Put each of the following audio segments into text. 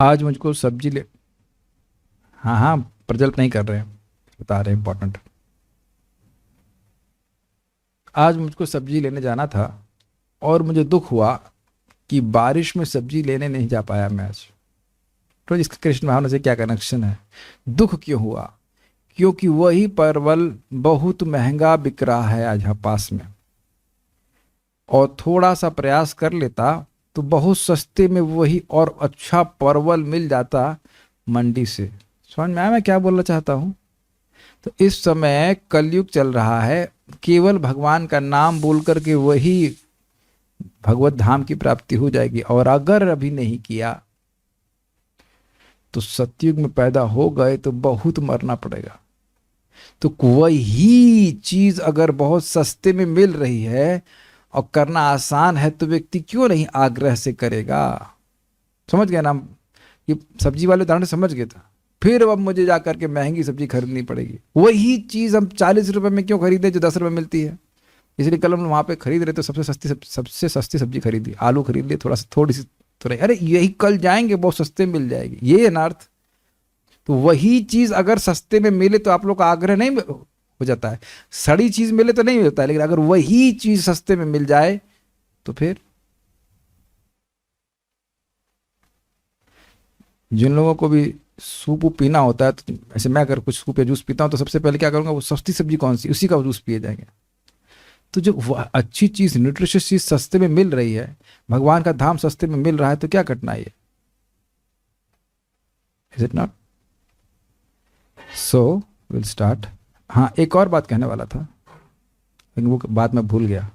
आज मुझको सब्जी ले। हाँ हाँ, प्रज्वलित नहीं कर रहे हैं, बता रहे हैं इंपॉर्टेंट। आज मुझको सब्जी लेने जाना था और मुझे दुख हुआ कि बारिश में सब्जी लेने नहीं जा पाया मैं आज। तो इसका कृष्ण भावना से क्या कनेक्शन है? दुख क्यों हुआ? क्योंकि वही परवल बहुत महंगा बिक रहा है आज यहाँ पास में, और थोड़ा सा प्रयास कर लेता तो बहुत सस्ते में वही और अच्छा परवल मिल जाता मंडी से। समझ में आया मैं क्या बोलना चाहता हूँ? तो इस समय कलयुग चल रहा है, केवल भगवान का नाम बोल करके वही भगवत धाम की प्राप्ति हो जाएगी। और अगर अभी नहीं किया तो सतयुग में पैदा हो गए तो बहुत मरना पड़ेगा। तो वही चीज अगर बहुत सस्ते में मिल रही है और करना आसान है तो व्यक्ति क्यों नहीं आग्रह से करेगा? समझ गया ना? ये सब्जी वाले उदाहरण समझ गए था। फिर अब मुझे जा करके महंगी सब्जी खरीदनी पड़ेगी। वही चीज हम 40 रुपए में क्यों खरीदे जो 10 रुपए मिलती है? इसलिए कल हम वहां पे खरीद रहे तो सबसे सस्ती सब्जी खरीदी, आलू खरीद लिए, थोड़ा सा थोड़ी सी तो रही, अरे यही कल जाएंगे बहुत सस्ते में मिल जाएगी, ये है ना अर्थ। तो वही चीज अगर सस्ते में मिले तो आप लोग का आग्रह नहीं हो जाता है। सड़ी चीज मिले तो नहीं होता है, लेकिन अगर वही चीज सस्ते में मिल जाए तो फिर जिन लोगों को भी सूप वूप पीना होता है, तो ऐसे मैं अगर कुछ सूप या जूस पीता हूँ तो सबसे पहले क्या करूंगा, वो सस्ती सब्जी कौन सी उसी का जूस पिए जाएंगे। तो जो अच्छी चीज, न्यूट्रिशियस चीज सस्ते में मिल रही है, भगवान का धाम सस्ते में मिल रहा है, तो क्या कठिनाई है? Is it not? So will start. हाँ, एक और बात कहने वाला था लेकिन वो बात मैं भूल गया।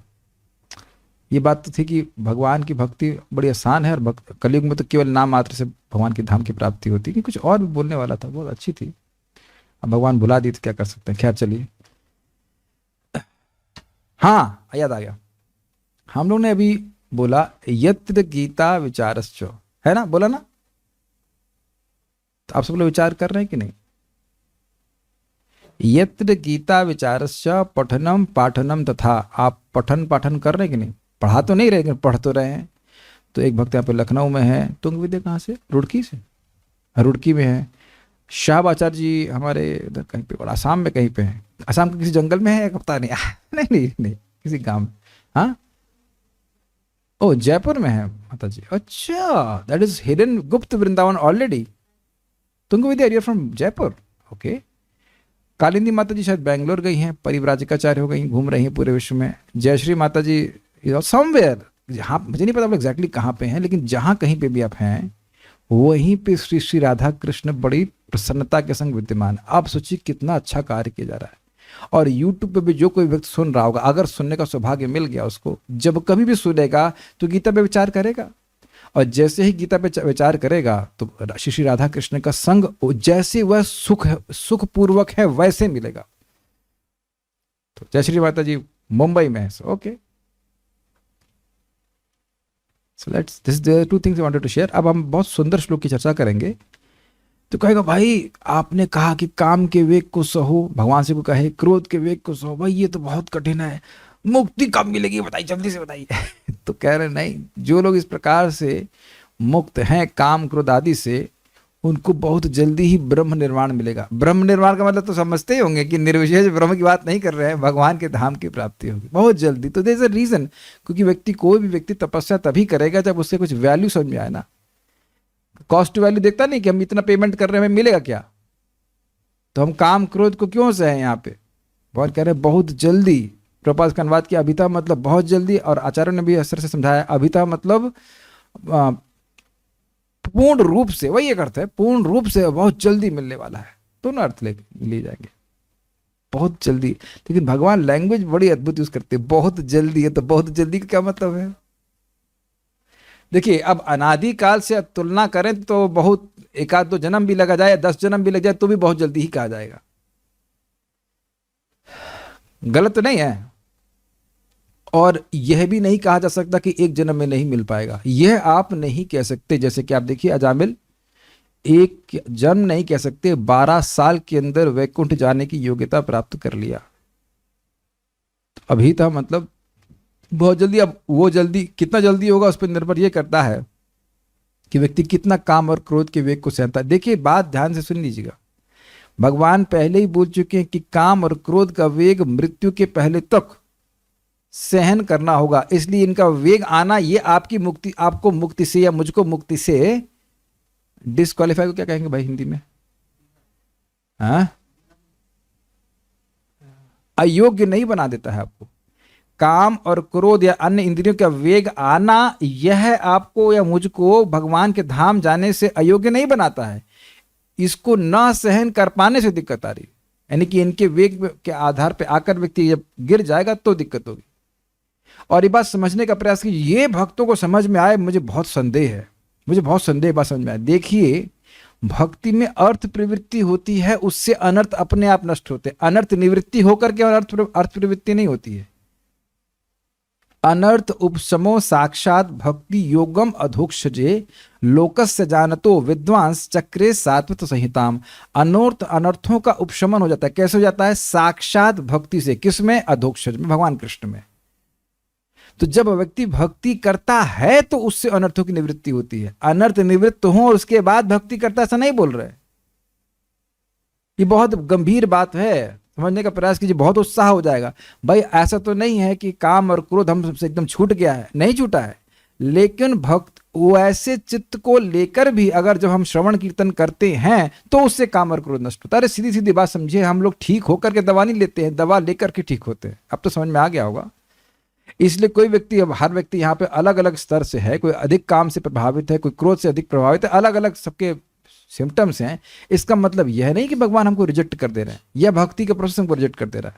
ये बात तो थी कि भगवान की भक्ति बड़ी आसान है, और कलयुग में तो केवल नाम मात्र से भगवान की धाम की प्राप्ति होती है। कि कुछ और भी बोलने वाला था, बहुत अच्छी थी, अब भगवान भुला दी तो क्या कर सकते हैं। खैर चलिए, हाँ याद आ गया। हम लोग ने अभी बोला यत्र गीता विचारश्च, है ना? बोला ना? तो आप सब लोग विचार कर रहे हैं कि नहीं? यत्र गीता विचारश्च पठनम पाठनम तथा, आप पठन पाठन कर रहे हैं कि नहीं? पढ़ा तो नहीं रहे लेकिन पढ़ तो रहे हैं। तो एक भक्त यहाँ पे लखनऊ में है, तुंग विद्या कहाँ से, रुड़की से, रुड़की में है। शाह आचार्य जी हमारे इधर कहीं पे, और आसाम में कहीं पे है। आसाम के किसी जंगल में है, पता नहीं नहीं नहीं नहीं, किसी गांव में। हाँ, ओ जयपुर में है माता जी, अच्छा, दैट इज हिडन गुप्त Vrindavan already. Tunga Vidya, you're from Jaipur, okay. Kalindi माता जी शायद बैंगलोर गई हैं, परिव्राजकाचार्य हो गई, घूम रही हैं पूरे विश्व में। जयश्री माता जी इज समवेयर, जहाँ मुझे नहीं पता आप एग्जैक्टली कहाँ पे हैं, लेकिन जहाँ कहीं पे भी आप हैं वहीं पे श्री श्री राधा कृष्ण बड़ी प्रसन्नता के संग विद्यमान। आप सोचिए कितना अच्छा कार्य किया जा रहा है। और यूट्यूब पे भी जो कोई व्यक्ति सुन रहा होगा, अगर सुनने का सौभाग्य मिल गया उसको, जब कभी भी सुनेगा तो गीता पे विचार करेगा, और जैसे ही गीता पे विचार करेगा तो श्री श्री राधा कृष्ण का संग जैसे वह सुख पूर्वक है वैसे मिलेगा। तो जय श्री माता जी मुंबई में है, okay. So let's, this the two things I wanted to share. अब हम बहुत सुंदर श्लोक की चर्चा करेंगे। तो कहेगा भाई आपने कहा कि काम के वेग को सहो, भगवान से को कहे क्रोध के वेग को सहो, भाई ये तो बहुत कठिन है, मुक्ति कब मिलेगी बताइए, जल्दी से बताइए। तो कह रहे नहीं, जो लोग इस प्रकार से मुक्त हैं काम क्रोध आदि से, उनको बहुत जल्दी ही ब्रह्म निर्वाण मिलेगा। ब्रह्म निर्वाण का मतलब तो समझते ही होंगे कि निर्विशेष ब्रह्म की बात नहीं कर रहे हैं, भगवान के धाम की प्राप्ति होगी बहुत जल्दी। तो देयर इज अ रीजन, क्योंकि व्यक्ति, कोई भी व्यक्ति तपस्या तभी करेगा जब उससे कुछ वैल्यू समझ में आए ना। कॉस्ट टू वैल्यू देखता नहीं कि हम इतना पेमेंट कर रहे हैं, हमें मिलेगा क्या। तो हम काम क्रोध को क्यों से हैं यहाँ पे, बहुत कह रहे हैं बहुत जल्दी। प्रपात का अनुवाद किया, अभिता मतलब बहुत जल्दी, और आचार्य ने भी असर से समझाया अभिता मतलब पूर्ण रूप से, वही एक अर्थ है, पूर्ण रूप से बहुत जल्दी मिलने वाला है। दोनों अर्थ ले जाएंगे, बहुत जल्दी। लेकिन भगवान लैंग्वेज बड़ी अद्भुत यूज करते हैं, बहुत जल्दी है। तो बहुत जल्दी का क्या मतलब है? देखिए, अब अनादि काल से तुलना करें तो बहुत, एक आध दो जन्म भी लगा जाए, 10 जन्म भी लग जाए तो भी बहुत जल्दी ही कहा जाएगा। गलत तो नहीं है। और यह भी नहीं कहा जा सकता कि एक जन्म में नहीं मिल पाएगा, यह आप नहीं कह सकते। जैसे कि आप देखिए अजामिल, एक जन्म नहीं कह सकते, 12 साल के अंदर वैकुंठ जाने की योग्यता प्राप्त कर लिया। अभी था मतलब बहुत जल्दी। अब वो जल्दी कितना जल्दी होगा उस पर निर्भर ये करता है कि व्यक्ति कितना काम और क्रोध के वेग को सहता है। देखिए बात ध्यान से सुन लीजिएगा, भगवान पहले ही बोल चुके हैं कि काम और क्रोध का वेग मृत्यु के पहले तक सहन करना होगा, इसलिए इनका वेग आना ये आपकी मुक्ति, आपको मुक्ति से या मुझको मुक्ति से डिस्क्वालीफाई को क्या कहेंगे भाई हिंदी में, हाँ, अयोग्य नहीं बना देता है आपको। काम और क्रोध या अन्य इंद्रियों का वेग आना यह आपको या मुझको भगवान के धाम जाने से अयोग्य नहीं बनाता है, इसको न सहन कर पाने से दिक्कत आ रही है। यानी कि इनके वेग के आधार पर आकर व्यक्ति जब गिर जाएगा तो दिक्कत होगी। और ये बात समझने का प्रयास कीजिए, ये भक्तों को समझ में आए, मुझे बहुत संदेह है, मुझे बहुत संदेह बात समझ में आए। देखिए भक्ति में अर्थ प्रवृत्ति होती है, उससे अनर्थ अपने आप नष्ट होते हैं। अनर्थ निवृत्ति होकर के अर्थ प्रवृत्ति नहीं होती है। अनर्थ उपशमो साक्षात भक्ति योगम अधोक्षजे लोकस्य जानतो विद्वांस चक्रे सात्वत संहिताम। अनर्थ अनर्थों का उपशमन हो जाता है। कैसे हो जाता है? साक्षात भक्ति से। किसमें? अधोक्षज में, भगवान कृष्ण में। तो जब व्यक्ति भक्ति करता है तो उससे अनर्थों की निवृत्ति होती है। अनर्थ निवृत्त हो और उसके बाद भक्ति करता, ऐसा नहीं बोल रहे। ये बहुत गंभीर बात है, समझने का प्रयास कीजिए, बहुत उत्साह हो जाएगा। भाई ऐसा तो नहीं है कि काम और क्रोध हम सबसे एकदम छूट गया है, नहीं छूटा है, लेकिन भक्त वैसे चित्त को लेकर भी अगर जब हम श्रवण कीर्तन करते हैं तो उससे काम और क्रोध नष्ट होता है। अरे सीधी सीधी बात समझिए, हम लोग ठीक होकर के दवा नहीं लेते हैं, दवा लेकर के ठीक होते हैं। अब तो समझ में आ गया होगा। इसलिए कोई व्यक्ति, अब हर व्यक्ति यहाँ पे अलग अलग स्तर से है, कोई अधिक काम से प्रभावित है, कोई क्रोध से अधिक प्रभावित है, अलग अलग सबके सिम्टम्स हैं। इसका मतलब यह नहीं कि भगवान हमको रिजेक्ट कर दे रहे हैं, यह भक्ति के प्रोसेस हमको रिजेक्ट कर दे रहा है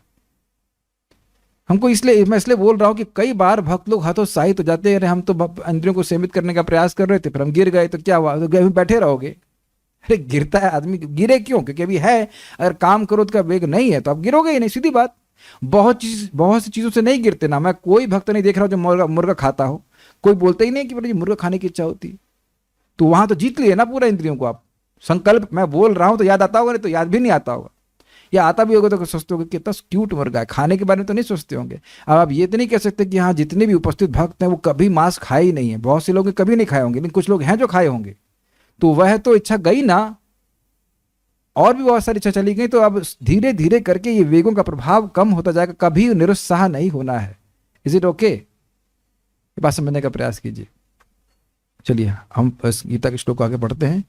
हमको। इसलिए मैं बोल रहा हूं कि कई बार भक्त लोग हतोत्साहित हो जाते हैं, हम तो इंद्रियों को सीमित करने का प्रयास कर रहे थे, फिर हम गिर गए तो क्या हुआ? तो गए बैठे रहोगे? अरे गिरता है आदमी, गिरे क्यों? क्योंकि अभी है, अगर काम क्रोध का वेग नहीं है तो आप गिरोगे ही नहीं, सीधी बात। बहुत सी चीजों से नहीं गिरते ना। मैं कोई भक्त नहीं देख रहा हूं जो मुर्गा खाता हो, कोई बोलते ही नहीं कि मुर्गा खाने की इच्छा होती। तो वहां तो जीत लिए ना पूरा इंद्रियों को आप। संकल्प मैं बोल रहा हूं तो याद आता होगा, नहीं तो याद भी नहीं आता होगा, या आता भी होगा तो सोचते होंगे कितना क्यूट मुर्गा है, खाने के बारे में तो नहीं सोचते होंगे। अब आप ये तो नहीं कह सकते कि हाँ जितने भी उपस्थित भक्त हैं वो कभी मांस खाए ही नहीं है। बहुत से लोग कभी नहीं खाए होंगे, लेकिन कुछ लोग हैं जो खाए होंगे, तो वह तो इच्छा गई ना, और भी बहुत सारी इच्छा चली गई। तो अब धीरे धीरे करके ये वेगों का प्रभाव कम होता जाएगा, कभी निरुत्साह नहीं होना है। Is it okay? ये बात समझने का प्रयास कीजिए। चलिए हम गीता के श्लोक आगे पढ़ते हैं।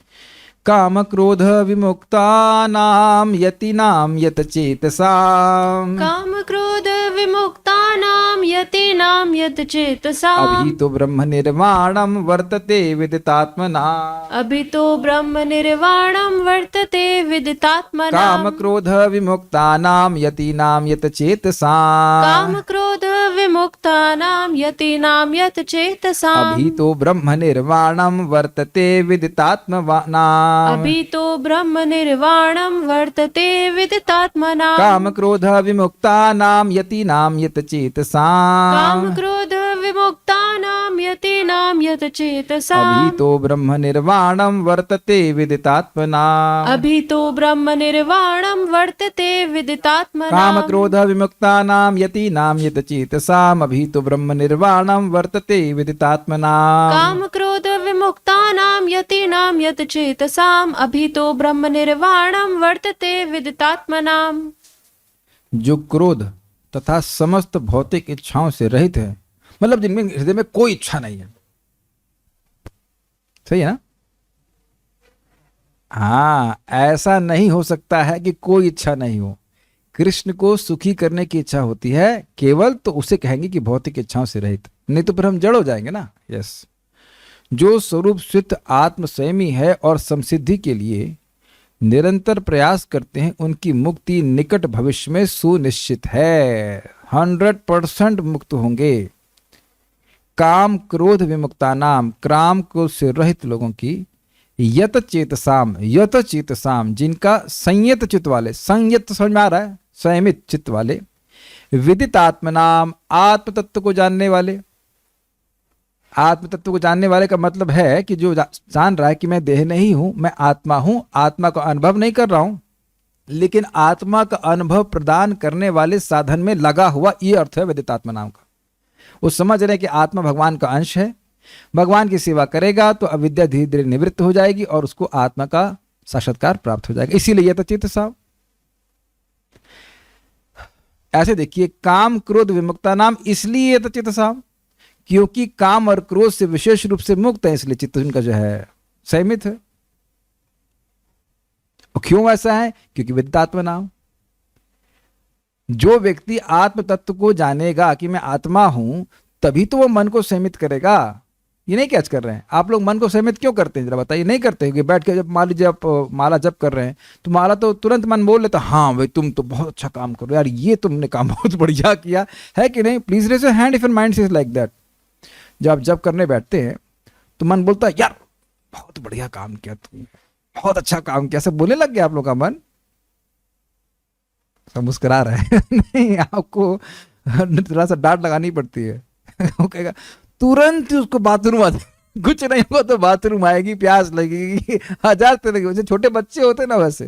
काम क्रोध विमुक्तानाम यतीनाम यत चेतसाम। काम क्रोध विमुक्तानाम यतीनाम यत चेतसाम। अभी तो ब्रह्म निर्वाणम वर्तते विदितात्मना। अभी तो ब्रह्म निर्वाणम वर्तते विदितात्मना। काम क्रोध विमुक्तानाम यतीनाम यत चेतसाम। काम क्रोध विमुक्तानाम यतीनाम यत चेतसाम। अभी तो ब्रह्म निर्वाणम वर्तते विदितात्मना। अभी तो ब्रह्म निर्वाणम वर्तते विदितात्मना। काम क्रोध विमुक्तानाम यतीनाम यत चेतसाम। काम क्रोध विमुक्तानाम यतीनाम यत चेतसाम। अभी तो ब्रह्म निर्वाणम वर्तते विदितात्मना। अभी तो ब्रह्म निर्वाणम वर्तते विदितात्मना। काम क्रोध विमुक्तानाम यतीनाम यत चेतसाम। अभी तो ब्रह्म निर्वाणम वर्तते विदितात्मना। काम क्रोध विमुक्तानाम यतीनाम यत चेतसाम। अभी तो ब्रह्म निर्वाणम वर्तते विदितात्मना। जो क्रोध तथा समस्त भौतिक इच्छाओं से रहित है, मतलब जिनमें हृदय में कोई इच्छा नहीं है, सही है ना? हाँ, ऐसा नहीं हो सकता है कि कोई इच्छा नहीं हो। कृष्ण को सुखी करने की इच्छा होती है केवल, तो उसे कहेंगे कि भौतिक इच्छाओं से रहित, नहीं तो फिर हम जड़ हो जाएंगे ना। यस, जो स्वरूप सिद्ध आत्मसंयमी है और समसिद्धि के लिए निरंतर प्रयास करते हैं, उनकी मुक्ति निकट भविष्य में सुनिश्चित है। 100% मुक्त होंगे। काम क्रोध विमुक्तानाम, काम क्रोध से रहित लोगों की, यत चेतसाम, जिनका संयत चित्त वाले, संयत समझ में आ रहा है, संयमित चित्त वाले, विदित आत्मनाम, आत्म तत्व को जानने वाले। आत्म तत्व को जानने वाले का मतलब है कि जो जान रहा है कि मैं देह नहीं हूं, मैं आत्मा हूं, आत्मा का अनुभव नहीं कर रहा हूं, लेकिन आत्मा का अनुभव प्रदान करने वाले साधन में लगा हुआ, ये अर्थ है विदितात्मा नाम का। वो समझ रहे हैं कि आत्मा भगवान का अंश है, भगवान की सेवा करेगा तो अविद्या धीरे धीरे निवृत्त हो जाएगी और उसको आत्मा का साक्षात्कार प्राप्त हो जाएगा। इसीलिए यतचित साम। ऐसे देखिए, काम क्रोध विमुक्ता नाम इसलिए यतचित साम, क्योंकि काम और क्रोध से विशेष रूप से मुक्त है, इसलिए चित्त उनका जो है संयमित है। और क्यों ऐसा है? क्योंकि विदितात्मा नाम। जो व्यक्ति आत्म तत्व को जानेगा कि मैं आत्मा हूं, तभी तो वो मन को संयमित करेगा। ये नहीं कैच कर रहे हैं आप लोग? मन को संयमित क्यों करते हैं जरा बताइए? नहीं करते कि बैठ के जब मान लीजिए आप माला जप कर रहे हैं तो माला तो तुरंत मन बोल लेता, हाँ भाई तुम तो बहुत अच्छा काम करो यार, ये तुमने काम बहुत बढ़िया किया है कि नहीं? Please raise your hand if your mind is like that. जब आप जप करने बैठते हैं तो मन बोलता है यार बहुत बढ़िया काम किया तुमने, बहुत अच्छा काम किया, सब बोलने लग गया आप लोग का मन? सब मुस्कुरा रहे हैं नहीं, आपको थोड़ा सा डांट लगानी पड़ती है वो कहेगा तुरंत ही उसको बाथरूम आ कुछ नहीं होगा तो बाथरूम आएगी, प्यास लगेगी, 1000 तरह के छोटे बच्चे होते ना वैसे।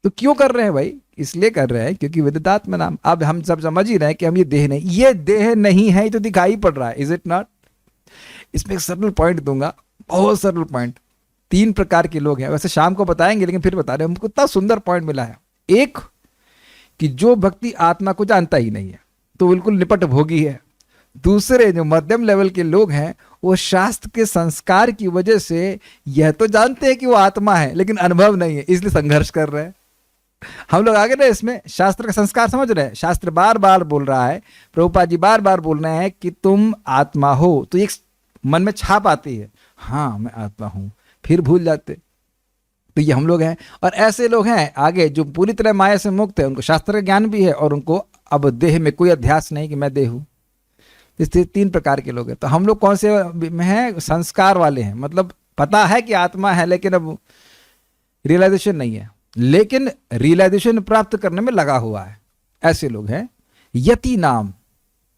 तो क्यों कर रहे हैं भाई? इसलिए कर रहे हैं क्योंकि विदितात्मा नाम। अब हम सब समझ ही रहे हैं कि हम ये देह नहीं है, ये तो दिखाई पड़ रहा है, इज इट नॉट? इसमें एक सरल पॉइंट दूंगा, बहुत सरल पॉइंट। 3 प्रकार के लोग हैं, वैसे शाम को बताएंगे लेकिन फिर बता रहे हैं, हमको इतना सुंदर पॉइंट मिला है। एक कि जो व्यक्ति आत्मा को जानता ही नहीं है तो बिल्कुल निपट भोगी है। दूसरे जो मध्यम लेवल के लोग हैं वो शास्त्र के संस्कार की वजह से यह तो जानते हैं कि वो आत्मा है लेकिन अनुभव नहीं है, इसलिए संघर्ष कर रहे हैं। हम लोग आगे ना इसमें शास्त्र का संस्कार समझ रहे हैं। शास्त्र बार बार बोल रहा है, प्रभुपाद जी बार बार बोल रहे हैं कि तुम आत्मा हो, तो एक मन में छाप आती है, हाँ मैं आत्मा हूं, फिर भूल जाते। तो ये हम लोग हैं। और ऐसे लोग हैं आगे जो पूरी तरह माया से मुक्त है, उनको शास्त्र का ज्ञान भी है और उनको अब देह में कोई अध्यास नहीं कि मैं देह हूं। इसलिए 3 प्रकार के लोग हैं। तो हम लोग कौन से में हैं? संस्कार वाले हैं, मतलब पता है कि आत्मा है लेकिन अब रियलाइजेशन नहीं है, लेकिन रियलाइजेशन प्राप्त करने में लगा हुआ है, ऐसे लोग हैं। यति नाम।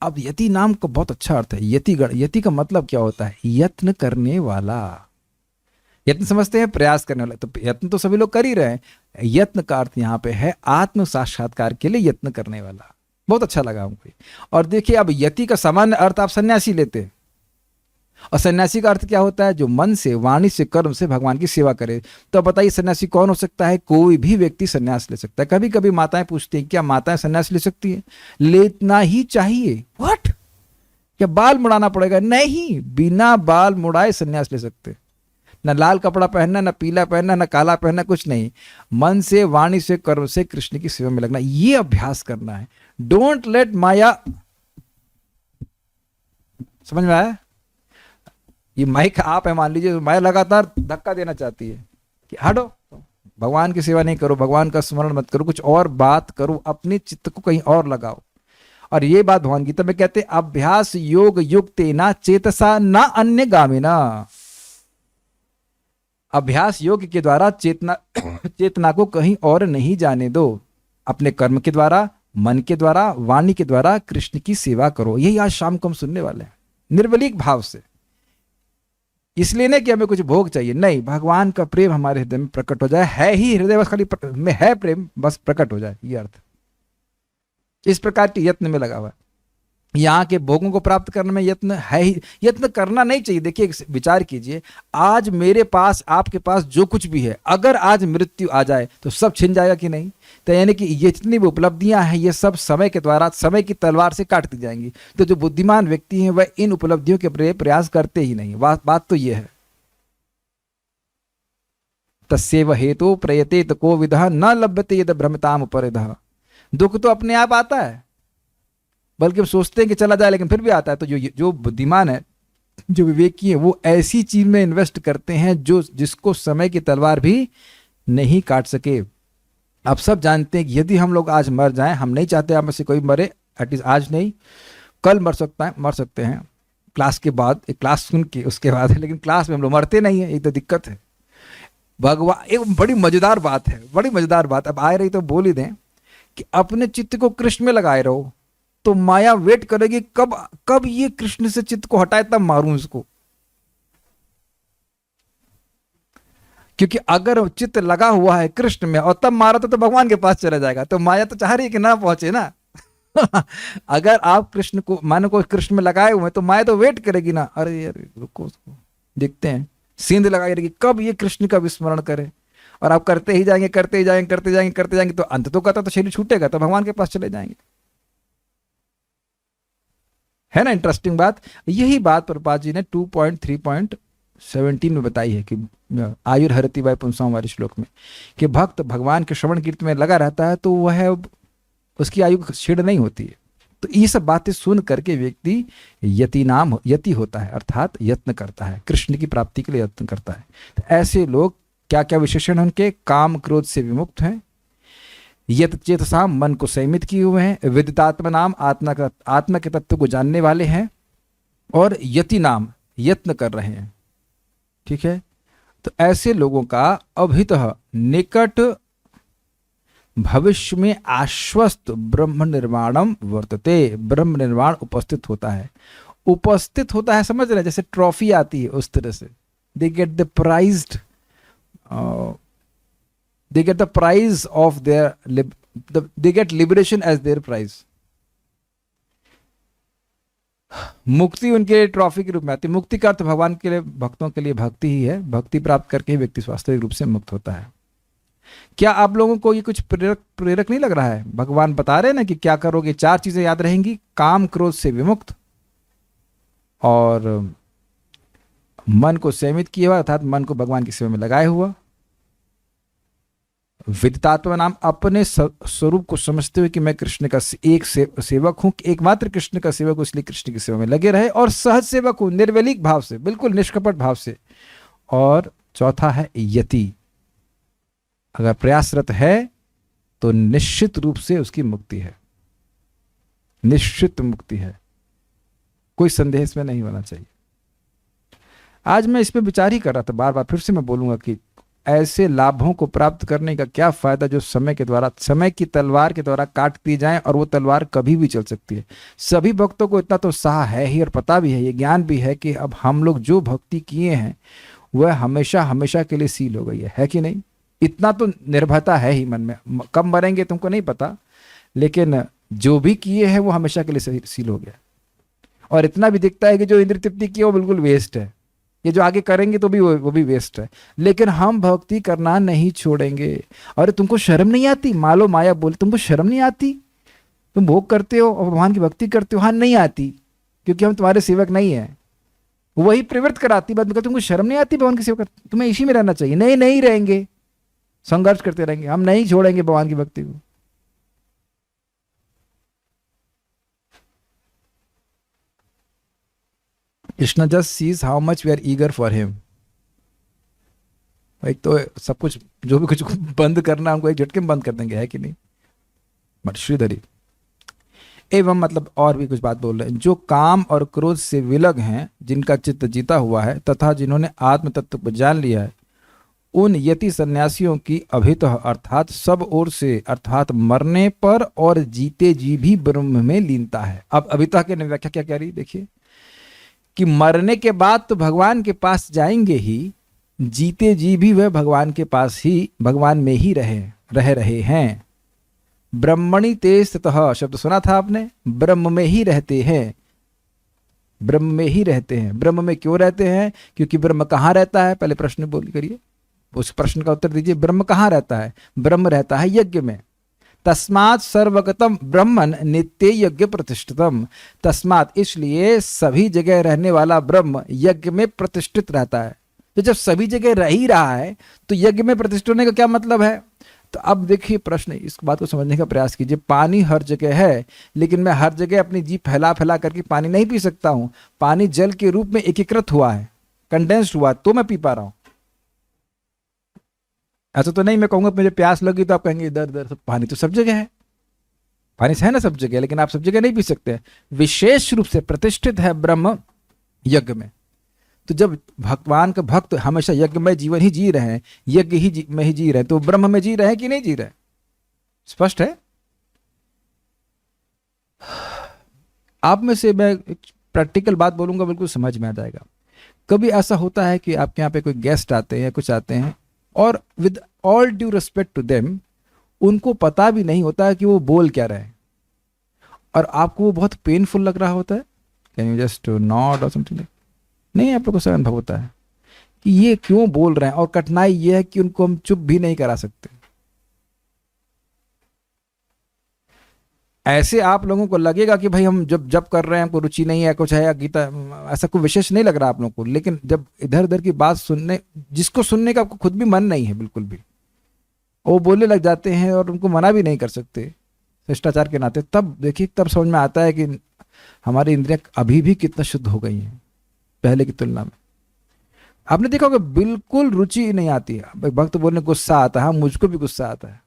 अब यति नाम का बहुत अच्छा अर्थ है। यति का मतलब क्या होता है? यत्न करने वाला। यत्न समझते हैं प्रयास करने वाला, तो यत्न तो सभी लोग कर ही रहे हैं। यत्न का अर्थ यहाँ पे है आत्म साक्षात्कार के लिए यत्न करने वाला। बहुत अच्छा लगा हमको। और देखिए, अब यति का सामान्य अर्थ आप सन्यासी लेते हैं, और सन्यासी का अर्थ क्या होता है? जो मन से, वाणी से, कर्म से भगवान की सेवा करे। तो बताइए सन्यासी कौन हो सकता है? कोई भी व्यक्ति सन्यास ले सकता है। कभी कभी माताएं पूछती हैं क्या माताएं सन्यास ले सकती हैं? लेना ही चाहिए। व्हाट? क्या बाल मुड़ाना पड़ेगा? नहीं, बिना बाल मुड़ाए सन्यास ले सकते। न लाल कपड़ा पहनना, न पीला पहनना, न काला पहनना, कुछ नहीं। मन से, वाणी से, कर्म से कृष्ण की सेवा में लगना, ये अभ्यास करना है। डोंट लेट माया। समझ में आया? ये माइक आप है मान लीजिए, माया लगातार धक्का देना चाहती है कि हटो, भगवान की सेवा नहीं करो, भगवान का स्मरण मत करो, कुछ और बात करो, अपने चित्त को कहीं और लगाओ। और ये बात भगवान गीता में कहते हैं, अभ्यास योग युक्तेना चेतसा न अन्य गामिना। अभ्यास योग के द्वारा चेतना को कहीं और नहीं जाने दो। अपने कर्म के द्वारा, मन के द्वारा, वाणी के द्वारा कृष्ण की सेवा करो। यही आज शाम को हम सुनने वाले हैं, निर्वलीक भाव से। इसलिए नहीं कि हमें कुछ भोग चाहिए, नहीं, भगवान का प्रेम हमारे हृदय में प्रकट हो जाए। है ही हृदय, बस खाली में है प्रेम, बस प्रकट हो जाए, ये अर्थ। इस प्रकार के यत्न में लगा हुआ है। यहाँ के भोगों को प्राप्त करने में यत्न है ही। यत्न करना नहीं चाहिए। देखिए, विचार कीजिए, आज मेरे पास, आपके पास जो कुछ भी है, अगर आज मृत्यु आ जाए तो सब छिन जाएगा कि नहीं? तो यानी कि ये जितनी भी उपलब्धियां हैं, ये सब समय के द्वारा, समय की तलवार से काट दी जाएंगी। तो जो बुद्धिमान व्यक्ति हैं वह इन उपलब्धियों के प्रयास करते ही नहीं। बात तो ये है। तस्यैव हेतु प्रयतेत को विदः न लभ्यते यद भ्रमताम उपरिदः। दुख तो अपने आप आता है, बल्कि सोचते हैं कि चला जाए, लेकिन फिर भी आता है। तो जो बुद्धिमान है, जो विवेकी है, वो ऐसी चीज में इन्वेस्ट करते हैं जिसको समय की तलवार भी नहीं काट सके। आप सब जानते हैं कि यदि हम लोग आज मर जाएं, हम नहीं चाहते आप में से कोई मरे, एटलीस्ट आज नहीं, कल मर सकते हैं क्लास के बाद, एक क्लास सुन के उसके बाद, लेकिन क्लास में हम लोग मरते नहीं है। एक तो दिक्कत है। भगवान, एक बड़ी मजेदार बात है, बड़ी मजेदार बात। अब आए रही तो बोल ही दें कि अपने चित्त को कृष्ण में लगाए रहो, तो माया वेट करेगी कब ये कृष्ण से चित्त को हटाए, तब मारूं इसको। क्योंकि अगर चित्त लगा हुआ है कृष्ण में और तब मारा तो भगवान के पास चला जाएगा। तो माया तो चाह रही है कि ना पहुंचे ना अगर आप कृष्ण को मन को कृष्ण में लगाए हुए हैं तो माया तो वेट करेगी ना, अरे यार रुको उसको देखते हैं, सींध लगाई रहेगी कब ये कृष्ण का विस्मरण करे। और आप करते ही जाएंगे करते ही जाएंगे करते जाएंगे करते जाएंगे, तो अंत तो करता तो शरीर छूटेगा, तो भगवान के पास चले जाएंगे। है ना इंटरेस्टिंग बात। यही बात प्रभुपाद जी ने 2.3.17 में बताई है कि आयुर्हरति वै पुंसाम वाले श्लोक में, कि भक्त भगवान के श्रवण कीर्तन में लगा रहता है तो वह उसकी आयु क्षीण नहीं होती है। तो ये सब बातें सुन करके व्यक्ति यति होता है, अर्थात यत्न करता है, कृष्ण की प्राप्ति के लिए यत्न करता है। तो ऐसे लोग क्या क्या विशेषण उनके, काम क्रोध से विमुक्त हैं, यत चेतसा मन को संयमित किए हुए हैं, विदितात्मा नाम आत्मा के तत्व को जानने वाले हैं, और यति नाम यत्न कर रहे हैं। ठीक है, तो ऐसे लोगों का अभितः निकट भविष्य में आश्वस्त ब्रह्म निर्वाणम वर्तते, ब्रह्म निर्वाण उपस्थित होता है। उपस्थित होता है समझ रहे हैं, जैसे ट्रॉफी आती है उस तरह से, they get the prized, they get the prize of their they get liberation as their prize। मुक्ति उनके ट्रॉफी के रूप में आती है। मुक्ति का अर्थ भगवान के लिए, भक्तों के लिए भक्ति ही है। भक्ति प्राप्त करके ही व्यक्ति वास्तविक रूप से मुक्त होता है। क्या आप लोगों को ये कुछ प्रेरक नहीं लग रहा है? भगवान बता रहे हैं ना कि क्या करोगे, 4 चीजें याद रहेंगी, काम क्रोध से विमुक्त, और मन को संयमित किया हुआ, अर्थात मन को भगवान की सेवा में लगाए हुआ, विदितात्मा नाम अपने स्वरूप को समझते हुए कि मैं कृष्ण का एक सेवक हूं, एकमात्र कृष्ण का सेवक हूं, इसलिए कृष्ण की सेवा में लगे रहे, और सहज सेवक हूं, निर्वैलिक भाव से, बिल्कुल निष्कपट भाव से। और चौथा है यति, अगर प्रयासरत है तो निश्चित रूप से उसकी मुक्ति है, निश्चित मुक्ति है, कोई संदेह इसमें नहीं होना चाहिए। आज मैं इस पर विचार ही कर रहा था, बार बार फिर से मैं बोलूंगा कि ऐसे लाभों को प्राप्त करने का क्या फायदा जो समय के द्वारा, समय की तलवार के द्वारा काट दी जाए, और वो तलवार कभी भी चल सकती है। सभी भक्तों को इतना तो उत्साह है ही, और पता भी है, ये ज्ञान भी है कि अब हम लोग जो भक्ति किए हैं वह हमेशा हमेशा के लिए सील हो गई है कि नहीं? इतना तो निर्भयता है ही मन में। कब मरेंगे तुमको नहीं पता, लेकिन जो भी किए हैं वो हमेशा के लिए सील हो गया। और इतना भी दिखता है कि जो इंद्र तृप्ति किए वो बिल्कुल वेस्ट है, ये जो आगे करेंगे तो भी वो भी वेस्ट है। लेकिन हम भक्ति करना नहीं छोड़ेंगे। अरे तुमको शर्म नहीं आती? मालो माया बोले तुमको शर्म नहीं आती? तुम भोग करते हो और भगवान की भक्ति करते हो। हाँ नहीं आती, क्योंकि हम तुम्हारे सेवक नहीं है। वही प्रवृत्त कराती बात में, तुमको शर्म नहीं आती भगवान की सेवा करते? तुम्हें इसी में रहना चाहिए। नहीं, नहीं रहेंगे, संघर्ष करते रहेंगे, हम नहीं छोड़ेंगे भगवान की भक्ति को। Krishna just sees how much we are eager for him. एक तो सब कुछ, जो भी कुछ बंद करना हमको एक झटके में बंद कर देंगे, है कि नहीं? बट श्रीधरी एवं मतलब और भी कुछ बात बोल रहे हैं, जो काम और क्रोध से विलग हैं, जिनका चित्त जीता हुआ है, तथा जिन्होंने आत्म तत्व को जान लिया है, उन यति सन्यासियों की अभितः अर्थात सब ओर से, अर्थात मरने पर और जीते जी भी ब्रह्म में लीनता है। अब अभितः के व्याख्या क्या कह रही देखिए, कि मरने के बाद तो भगवान के पास जाएंगे ही, जीते जी भी वह भगवान के पास ही, भगवान में ही रह रहे हैं। ब्रह्मणि ते स्थितः शब्द सुना था आपने, ब्रह्म में ही रहते हैं, ब्रह्म में ही रहते हैं। ब्रह्म में क्यों रहते हैं? क्योंकि ब्रह्म कहाँ रहता है? पहले प्रश्न बोल करिए, उस प्रश्न का उत्तर दीजिए। ब्रह्म कहाँ रहता है? ब्रह्म रहता है यज्ञ में। तस्मात् सर्वगतम ब्रह्मन नित्य यज्ञ प्रतिष्ठितम। तस्मात् इसलिए सभी जगह रहने वाला ब्रह्म यज्ञ में प्रतिष्ठित रहता है। तो जब सभी जगह रह ही रहा है तो यज्ञ में प्रतिष्ठित होने का क्या मतलब है? तो अब देखिए प्रश्न, इस बात को समझने का प्रयास कीजिए। पानी हर जगह है, लेकिन मैं हर जगह अपनी जीभ फैला फैला करके पानी नहीं पी सकता हूं। पानी जल के रूप में एकीकृत हुआ है, कंडेंस्ड हुआ, तो मैं पी पा रहा हूं। ऐसा तो नहीं मैं कहूंगा मुझे प्यास लगी तो आप कहेंगे इधर उधर, पानी तो सब जगह है, पानी है ना सब जगह, लेकिन आप सब जगह नहीं पी सकते। विशेष रूप से प्रतिष्ठित है ब्रह्म यज्ञ में। तो जब भगवान का भक्त हमेशा यज्ञ में जीवन ही जी रहे हैं, यज्ञ ही में ही जी रहे हैं, तो ब्रह्म में जी रहे हैं कि नहीं जी रहे? स्पष्ट है। आप में से मैं एक प्रैक्टिकल बात बोलूंगा, बिल्कुल समझ में आ जाएगा। कभी ऐसा होता है कि आपके यहाँ पे कोई गेस्ट आते हैं या कुछ आते हैं, और with all due respect to them, उनको पता भी नहीं होता है कि वो बोल क्या रहे हैं, और आपको वो बहुत पेनफुल लग रहा होता है, कैन यू जस्ट नॉट और समथिंग, नहीं आप लोग को सब अनुभव होता है कि ये क्यों बोल रहे हैं, और कठिनाई ये है कि उनको हम चुप भी नहीं करा सकते। ऐसे आप लोगों को लगेगा कि भाई हम जब जब कर रहे हैं हमको रुचि नहीं है, कुछ है या गीता, ऐसा कोई विशेष नहीं लग रहा आप लोगों को, लेकिन जब इधर उधर की बात सुनने, जिसको सुनने का आपको खुद भी मन नहीं है बिल्कुल भी, वो बोलने लग जाते हैं और उनको मना भी नहीं कर सकते शिष्टाचार के नाते, तब देखिए तब समझ में आता है कि हमारी इंद्रियां अभी भी कितना शुद्ध हो गई हैं पहले की तुलना में। आपने देखा होगा बिल्कुल रुचि नहीं आती है, भक्त बोलने गुस्सा आता है, हाँ मुझको भी गुस्सा आता है।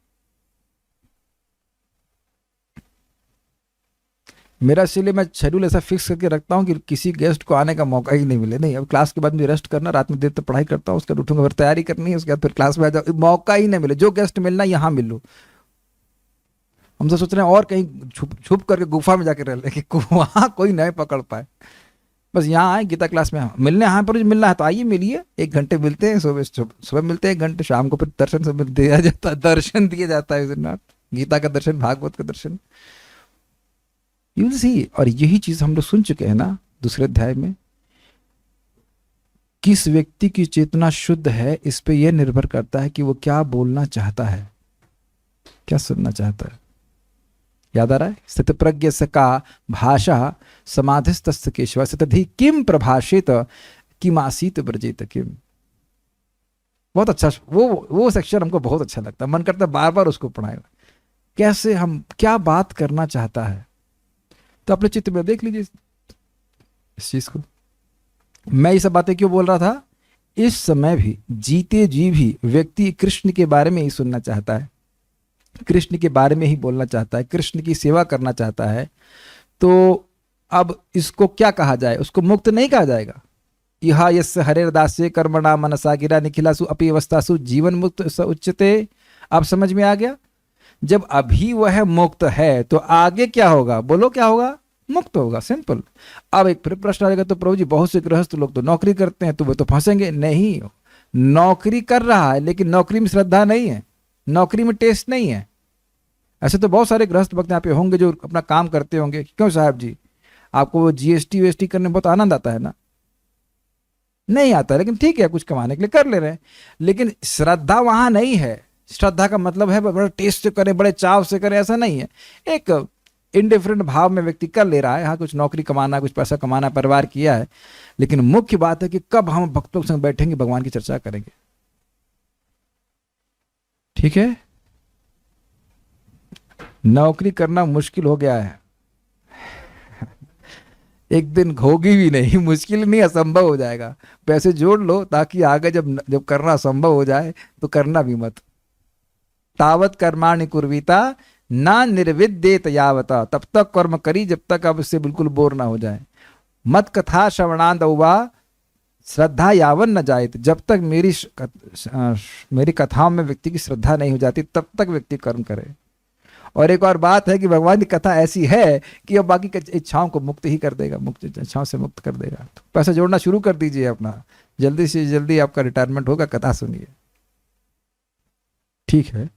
मेरा इसलिए मैं शेड्यूल ऐसा फिक्स करके रखता हूँ कि किसी गेस्ट को आने का मौका ही नहीं मिले। नहीं, अब क्लास के बाद मुझे रेस्ट करना, रात में देर तक पढ़ाई करता हूँ, उसके बाद उठूंगा, फिर तैयारी करनी है, उसके बाद फिर क्लास में आ जाओ, मौका ही नहीं मिले। जो गेस्ट मिलना यहाँ मिल लो। हम तो सोच रहे हैं और कहीं छुप छुप करके गुफा में जाके रह ले कि वहाँ कोई नहीं पकड़ पाए। बस यहाँ आए गीता क्लास में मिलने, यहाँ पर मिलना है तो आइए मिलिए, 1 घंटे मिलते हैं, सुबह मिलते हैं 1 घंटे, शाम को फिर दर्शन से दिया जाता है, दर्शन दिया जाता है, गीता का दर्शन, भागवत का दर्शन, यू सी। और यही चीज हम लोग सुन चुके हैं ना दूसरे अध्याय में। किस व्यक्ति की चेतना शुद्ध है इस पे यह निर्भर करता है कि वो क्या बोलना चाहता है, क्या सुनना चाहता है। याद आ रहा है, स्थित प्रज्ञ सका भाषा समाधिस्तस्य केशव सतधि किम प्रभाषित किमासीत ब्रजेत किम। बहुत अच्छा, वो सेक्शन हमको बहुत अच्छा लगता है, मन करता है बार बार उसको पढ़ाएगा। कैसे हम क्या बात करना चाहता है, तो अपने चित्त में देख लीजिए इस चीज को। मैं ये सब बातें क्यों बोल रहा था, इस समय भी जीते जी भी व्यक्ति कृष्ण के बारे में ही सुनना चाहता है, कृष्ण के बारे में ही बोलना चाहता है, कृष्ण की सेवा करना चाहता है। तो अब इसको क्या कहा जाए, उसको मुक्त नहीं कहा जाएगा। यह यस्य हरेर्दास्य कर्मणा मनसा गिरा निखिलासु अपि अवस्थासु जीवन मुक्त स उच्यते। अब समझ में आ गया। जब अभी वह मुक्त है तो आगे क्या होगा, बोलो क्या होगा, मुक्त होगा, सिंपल। अब एक फिर प्रश्न आएगा, तो प्रभु जी बहुत से गृहस्थ लोग तो नौकरी करते हैं तो वो तो फंसेंगे। नहीं, नौकरी कर रहा है लेकिन नौकरी में श्रद्धा नहीं है, नौकरी में टेस्ट नहीं है। ऐसे तो बहुत सारे गृहस्थ भक्त यहाँ पे होंगे जो अपना काम करते होंगे। क्यों साहब जी, आपको वो जीएसटी वीएसटी करने में बहुत आनंद आता है ना? नहीं आता, लेकिन ठीक है कुछ कमाने के लिए कर ले रहे हैं, लेकिन श्रद्धा वहां नहीं है। श्रद्धा का मतलब है बड़े टेस्ट से करें, बड़े चाव से करें, ऐसा नहीं है। एक इनडिफरेंट भाव में व्यक्ति कर ले रहा है, हाँ कुछ नौकरी कमाना, कुछ पैसा कमाना, परिवार किया है, लेकिन मुख्य बात है कि कब हम भक्तों के संग बैठेंगे, भगवान की चर्चा करेंगे। ठीक है, नौकरी करना मुश्किल हो गया है एक दिन होगी भी नहीं, मुश्किल नहीं, असंभव हो जाएगा। पैसे जोड़ लो ताकि आगे जब करना संभव हो जाए तो करना भी मत। तावत कर्माणि कुर्वीता ना निर्विद्येत यावता, तब तक कर्म करी जब तक आप इससे बिल्कुल बोर ना हो जाए। मत कथा श्रवणाद हुआ श्रद्धा यावन न जाए, जब तक मेरी कथाओं में व्यक्ति की श्रद्धा नहीं हो जाती तब तक व्यक्ति कर्म करे। और एक और बात है कि भगवान की कथा ऐसी है कि अब बाकी इच्छाओं को मुक्त ही कर देगा, मुक्त इच्छाओं से मुक्त कर देगा। तो पैसा जोड़ना शुरू कर दीजिए अपना, जल्दी से जल्दी आपका रिटायरमेंट होगा, कथा सुनिए। ठीक है,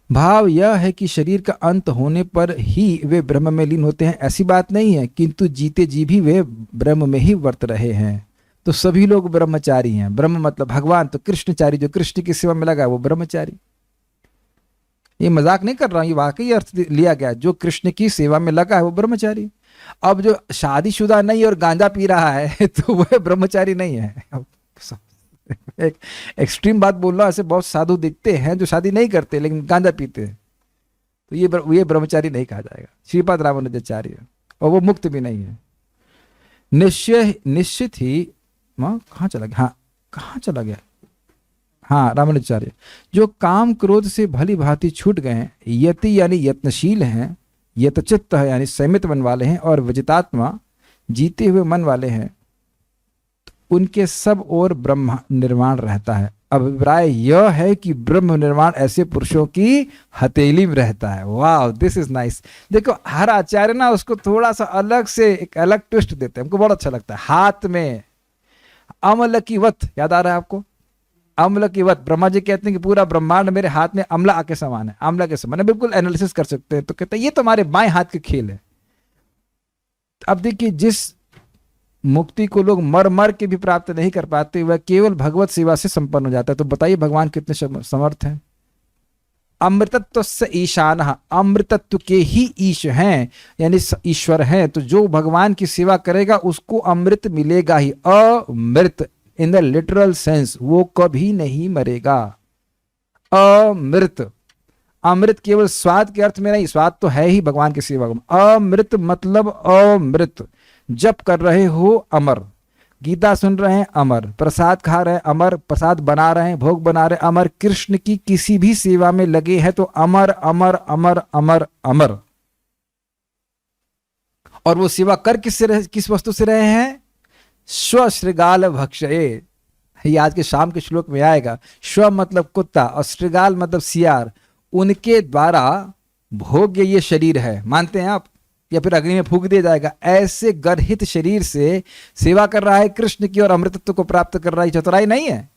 भाव यह है कि शरीर का अंत होने पर ही वे ब्रह्म में लीन होते हैं, ऐसी बात नहीं है, किंतु जीते जी भी वे ब्रह्म में ही वर्त रहे हैं। तो सभी लोग ब्रह्मचारी हैं। ब्रह्म मतलब भगवान, तो कृष्णचारी जो कृष्ण की सेवा में लगा है वो ब्रह्मचारी। ये मजाक नहीं कर रहा हूं, ये वाकई अर्थ लिया गया, जो कृष्ण की सेवा में लगा है वो ब्रह्मचारी। अब जो शादीशुदा नहीं और गांजा पी रहा है तो वह ब्रह्मचारी नहीं है। एक एक्सट्रीम बात बोल रहा हूं, ऐसे बहुत साधु दिखते हैं जो शादी नहीं करते लेकिन गांजा पीते हैं, तो ये ब्रह्मचारी नहीं कहा जाएगा, श्रीपाद रामानुजाचार्य, और वो मुक्त भी नहीं है। निश्चित ही कहाँ चला गया, हाँ कहाँ चला गया, हाँ रामानुजाचार्य, जो काम क्रोध से भली भांति छूट गए हैं, यति यानी यत्नशील हैं, यतचित्त है यानी संयमित मन वाले हैं, और विजितात्मा जीते हुए मन वाले हैं, उनके सब ओर ब्रह्म निर्वाण रहता है। अभिप्राय यह है कि ब्रह्म निर्वाण ऐसे पुरुषों की हथेली में रहता है। वाह, दिस इज नाइस। देखो हर आचार्य ना उसको थोड़ा सा अलग से एक अलग ट्विस्ट देते हैं, हमको बहुत अच्छा लगता है। हाथ में अमल की वत, याद आ रहा है आपको? अम्ल की वत, ब्रह्मा जी कहते हैं कि पूरा ब्रह्मांड मेरे हाथ में अम्ला के समान है, आंवला के समान है, बिल्कुल एनालिसिस कर सकते हैं। तो कहते हैं ये तो हमारे बाएं हाथ के खेल है। अब देखिए, जिस मुक्ति को लोग मर मर के भी प्राप्त नहीं कर पाते, वह केवल भगवत सेवा से संपन्न हो जाता है। तो बताइए भगवान कितने समर्थ हैं। अमृतत्व से ईशान, अमृतत्व के ही ईश हैं, यानी ईश्वर हैं। तो जो भगवान की सेवा करेगा उसको अमृत मिलेगा ही। अमृत इन द लिटरल सेंस, वो कभी नहीं मरेगा। अमृत, अमृत केवल स्वाद के अर्थ में नहीं, स्वाद तो है ही भगवान की सेवा में। अमृत मतलब अमृत, जप कर रहे हो अमर, गीता सुन रहे हैं अमर, प्रसाद खा रहे हैं अमर, प्रसाद बना रहे हैं, भोग बना रहे हैं अमर, कृष्ण की किसी भी सेवा में लगे हैं तो अमर अमर अमर अमर अमर। और वो सेवा कर किस वस्तु से रहे हैं? स्वश्रृगाल भक्षये। ये आज के शाम के श्लोक में आएगा। स्व मतलब कुत्ता और श्रृगाल मतलब सियार। उनके द्वारा भोग्य ये शरीर है, मानते हैं आप? या फिर अग्नि में फूंक दिया जाएगा। ऐसे गर्हित शरीर से सेवा कर रहा है कृष्ण की और अमृतत्व को प्राप्त कर रहा है। चतुराई नहीं है?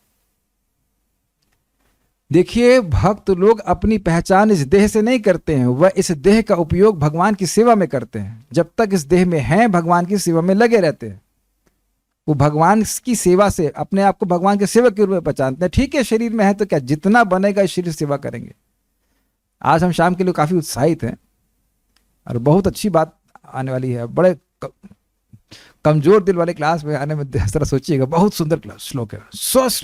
देखिए, भक्त लोग अपनी पहचान इस देह से नहीं करते हैं, वह इस देह का उपयोग भगवान की सेवा में करते हैं। जब तक इस देह में हैं, भगवान की सेवा में लगे रहते हैं। वो भगवान की सेवा से अपने आप को भगवान के सेवक के रूप में पहचानते हैं। ठीक है, शरीर में है तो क्या, जितना बनेगा इस शरीर सेवा करेंगे। आज हम शाम के लिए काफी उत्साहित हैं और बहुत अच्छी बात आने वाली है। बड़े कमजोर दिल वाले क्लास में आने में जरा सोचिएगा, बहुत सुंदर श्लोक है।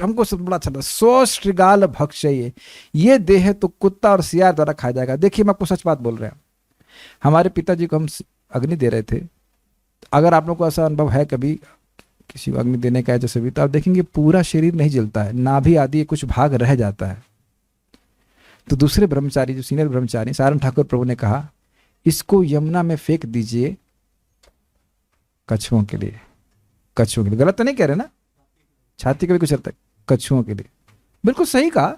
हमको बड़ा अच्छा लगता है। स्वश्रृगाल भक्षये, ये देह तो कुत्ता और सियार द्वारा खाया जाएगा। देखिए, मैं आपको सच बात बोल रहा हूं। हमारे पिताजी को हम अग्नि दे रहे थे। अगर आप लोग को ऐसा अनुभव है कभी किसी को अग्नि देने का है जैसे भी, तो आप देखेंगे पूरा शरीर नहीं जलता है, नाभि आदि कुछ भाग रह जाता है। तो दूसरे ब्रह्मचारी, जो सीनियर ब्रह्मचारी सारन ठाकुर प्रभु ने कहा, इसको यमुना में फेंक दीजिए कछुओं के लिए। कछुओं के लिए, गलत तो नहीं कह रहे ना? छाती का भी कुछ रहता है, कछुओं के लिए। बिल्कुल सही कहा,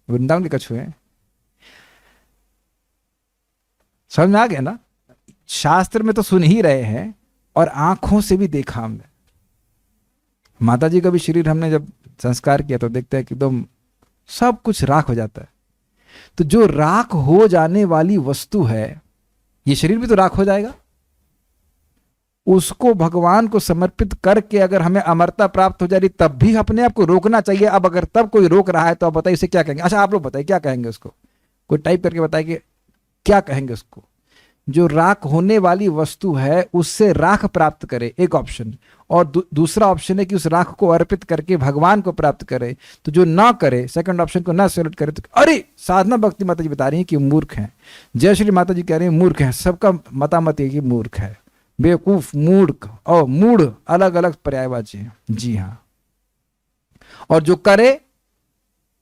वृंदावन के कछुए हैं। समझ में आ गया ना? शास्त्र में तो सुन ही रहे हैं और आंखों से भी देखा हमने। माता जी का भी शरीर हमने जब संस्कार किया तो देखते हैं कि एकदम सब कुछ राख हो जाता है। तो जो राख हो जाने वाली वस्तु है, ये शरीर भी तो राख हो जाएगा। उसको भगवान को समर्पित करके अगर हमें अमरता प्राप्त हो जा रही, तब भी अपने आप को रोकना चाहिए। अब अगर तब कोई रोक रहा है तो आप बताइए उसे क्या कहेंगे? अच्छा, आप लोग बताइए क्या कहेंगे उसको? कोई टाइप करके बताइए कि क्या कहेंगे उसको। जो राख होने वाली वस्तु है उससे राख प्राप्त करे, एक ऑप्शन। और दूसरा ऑप्शन है कि उस राख को अर्पित करके भगवान को प्राप्त करे। तो जो ना करे, सेकंड ऑप्शन को ना सेलेक्ट करे, तो अरे साधना भक्ति माता जी बता रही हैं कि मूर्ख हैं। जय श्री माता जी कह रही हैं मूर्ख हैं। सबका मतामत है कि मूर्ख है, बेवकूफ, मूर्ख और मूढ़ अलग अलग पर्यायवाची हैं। जी हाँ। और जो करे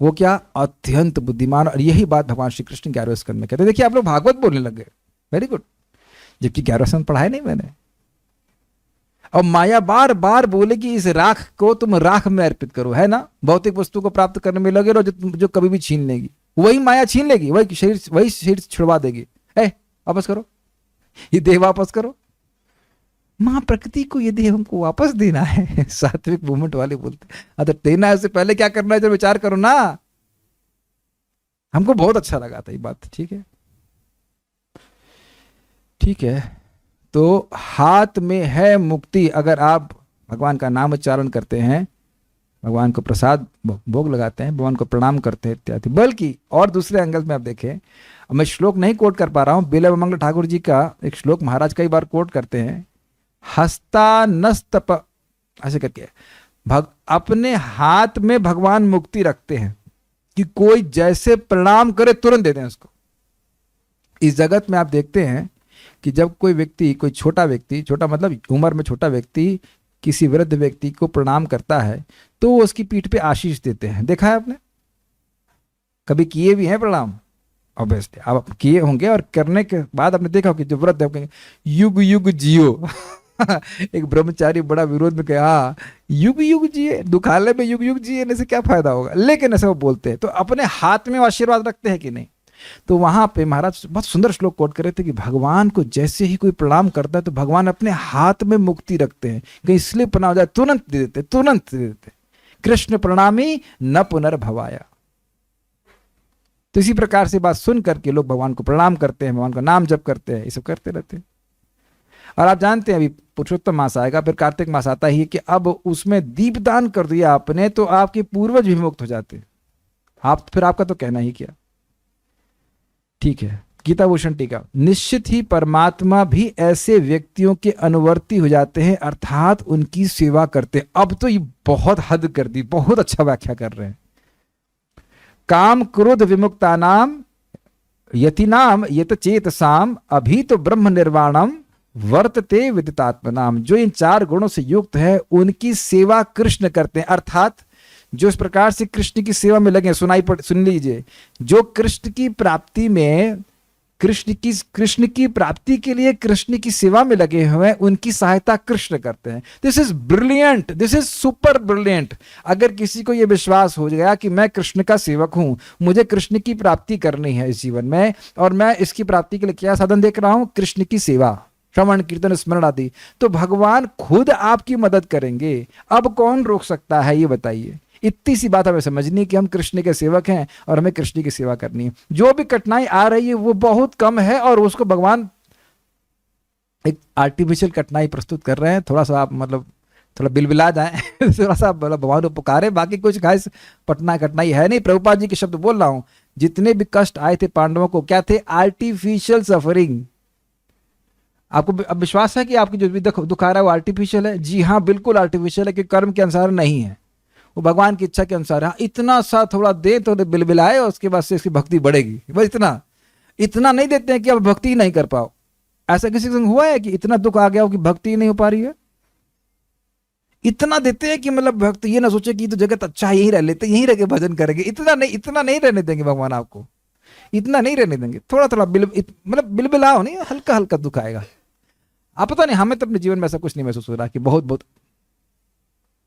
वो क्या? अत्यंत बुद्धिमान। और यही बात भगवान श्री कृष्ण 11वें स्कंद में कहते हैं। देखिए, आप लोग भागवत बोलने लग गए, वेरी गुड, जबकि 11वां स्कंद पढ़ा है नहीं मैंने। और माया बार बार बोले कि इस राख को तुम राख में अर्पित करो, है ना? भौतिक वस्तु को प्राप्त करने में लगे रहो, जो कभी भी छीन लेगी, वही माया छीन लेगी, वही शरीर छुड़वा देगी। वापस करो, ये देह वापस करो। मां प्रकृति को ये देह हमको वापस देना है। सात्विक मूवमेंट वाले बोलते हैं तो देना है, उससे पहले क्या करना है जब विचार करो ना। हमको बहुत अच्छा लगा था ये बात। ठीक है, ठीक है। तो हाथ में है मुक्ति। अगर आप भगवान का नाम उच्चारण करते हैं, भगवान को प्रसाद भोग लगाते हैं, भगवान को प्रणाम करते हैं इत्यादि। बल्कि और दूसरे एंगल में आप देखें, मैं श्लोक नहीं कोट कर पा रहा हूं, बिलव मंगल ठाकुर जी का एक श्लोक महाराज कई बार कोट करते हैं। हस्तानस्तप ऐसे करके अपने हाथ में भगवान मुक्ति रखते हैं कि कोई जैसे प्रणाम करे तुरंत देते हैं उसको। इस जगत में आप देखते हैं कि जब कोई व्यक्ति, कोई छोटा व्यक्ति, छोटा मतलब उम्र में छोटा व्यक्ति किसी वृद्ध व्यक्ति को प्रणाम करता है तो वो उसकी पीठ पे आशीष देते हैं। देखा है आपने? कभी किए भी हैं प्रणाम? ऑब्वियसली आप किए होंगे। और करने के बाद आपने देखा कि जो वृद्ध है कहेंगे युग युग जियो। एक ब्रह्मचारी बड़ा विरोध में कहा, युग युग जिए, दुखालय में युग युग जिए से क्या फायदा होगा? लेकिन ऐसे वो बोलते हैं। तो अपने हाथ में आशीर्वाद रखते हैं कि नहीं? तो वहां पे महाराज बहुत सुंदर श्लोक कोट कर रहे थे कि भगवान को जैसे ही कोई प्रणाम करता है तो भगवान अपने हाथ में मुक्ति रखते हैं, कहीं इसलिए प्रणाम हो जाए तुरंत दे देते, तुरंत दे देते। कृष्ण प्रणामी न पुनर्भवाया। तो इसी प्रकार से बात सुन करके लोग भगवान को प्रणाम करते हैं, भगवान का नाम जप करते हैं, ये सब करते रहते हैं। और आप जानते हैं अभी पुरुषोत्तम मास आएगा, फिर कार्तिक मास आता ही है कि अब उसमें दीपदान कर दिया आपने तो आपके पूर्वज भी मुक्त हो जाते हैं। आप फिर आपका तो कहना ही क्या। ठीक है, गीता भूषण टीका, निश्चित ही परमात्मा भी ऐसे व्यक्तियों के अनुवर्ती हो जाते हैं अर्थात उनकी सेवा करते हैं। अब तो ये बहुत हद कर दी, बहुत अच्छा व्याख्या कर रहे हैं। काम क्रोध विमुक्तानाम यतिनाम यत चेतसाम अभी तो ब्रह्म निर्वाणम वर्तते विदितात्मनाम। जो इन 4 गुणों से युक्त है उनकी सेवा कृष्ण करते हैं, अर्थात जो इस प्रकार से कृष्ण की सेवा में लगे, सुन लीजिए, जो कृष्ण की प्राप्ति में कृष्ण की प्राप्ति के लिए कृष्ण की सेवा में लगे हुए हैं, उनकी सहायता कृष्ण करते हैं। This is brilliant, this is super brilliant. अगर किसी को यह विश्वास हो गया कि मैं कृष्ण का सेवक हूं, मुझे कृष्ण की प्राप्ति करनी है इस जीवन में, और मैं इसकी प्राप्ति के लिए क्या साधन देख रहा हूं, कृष्ण की सेवा, श्रवण कीर्तन स्मरण आदि, तो भगवान खुद आपकी मदद करेंगे। अब कौन रोक सकता है, ये बताइए। इतनी सी बात हमें समझनी कि हम कृष्ण के सेवक हैं और हमें कृष्ण की सेवा करनी है। जो भी कठिनाई आ रही है वो बहुत कम है, और उसको भगवान एक आर्टिफिशियल कठिनाई प्रस्तुत कर रहे हैं। थोड़ा सा आप मतलब थोड़ा बिलबिला जाए थोड़ा सा भगवान को पुकारे, बाकी कुछ खास कठिनाई है नहीं। प्रभुपाद जी के शब्द बोल रहा हूं, जितने भी कष्ट आए थे पांडवों को, क्या थे, आर्टिफिशियल सफरिंग। आपको अब विश्वास है कि आपकी जो भी दुख आ रहा है वो आर्टिफिशियल है? जी हाँ, बिल्कुल आर्टिफिशियल है, कि कर्म के अनुसार नहीं है, वो भगवान की इच्छा के अनुसार है। इतना सा थोड़ा दे तो बिलबिलाए और उसके बाद से इसकी भक्ति बढ़ेगी, बस इतना नहीं देते हैं कि आप भक्ति ही नहीं कर पाओ। ऐसा किसी के संग हुआ है कि इतना दुख आ गया हो कि भक्ति ही नहीं हो पा रही है? इतना देते हैं कि मतलब भक्ति ये ना सोचे कि तो जगत अच्छा है, यहीं रह लेते, यहीं रह के भजन करेंगे। इतना नहीं रहने देंगे भगवान आपको, इतना नहीं रहने देंगे। थोड़ा थोड़ा मतलब बिलबिलाओ नहीं, हल्का हल्का दुख आएगा। आप पता नहीं, हमें तो अपने जीवन में ऐसा कुछ नहीं महसूस हो रहा कि बहुत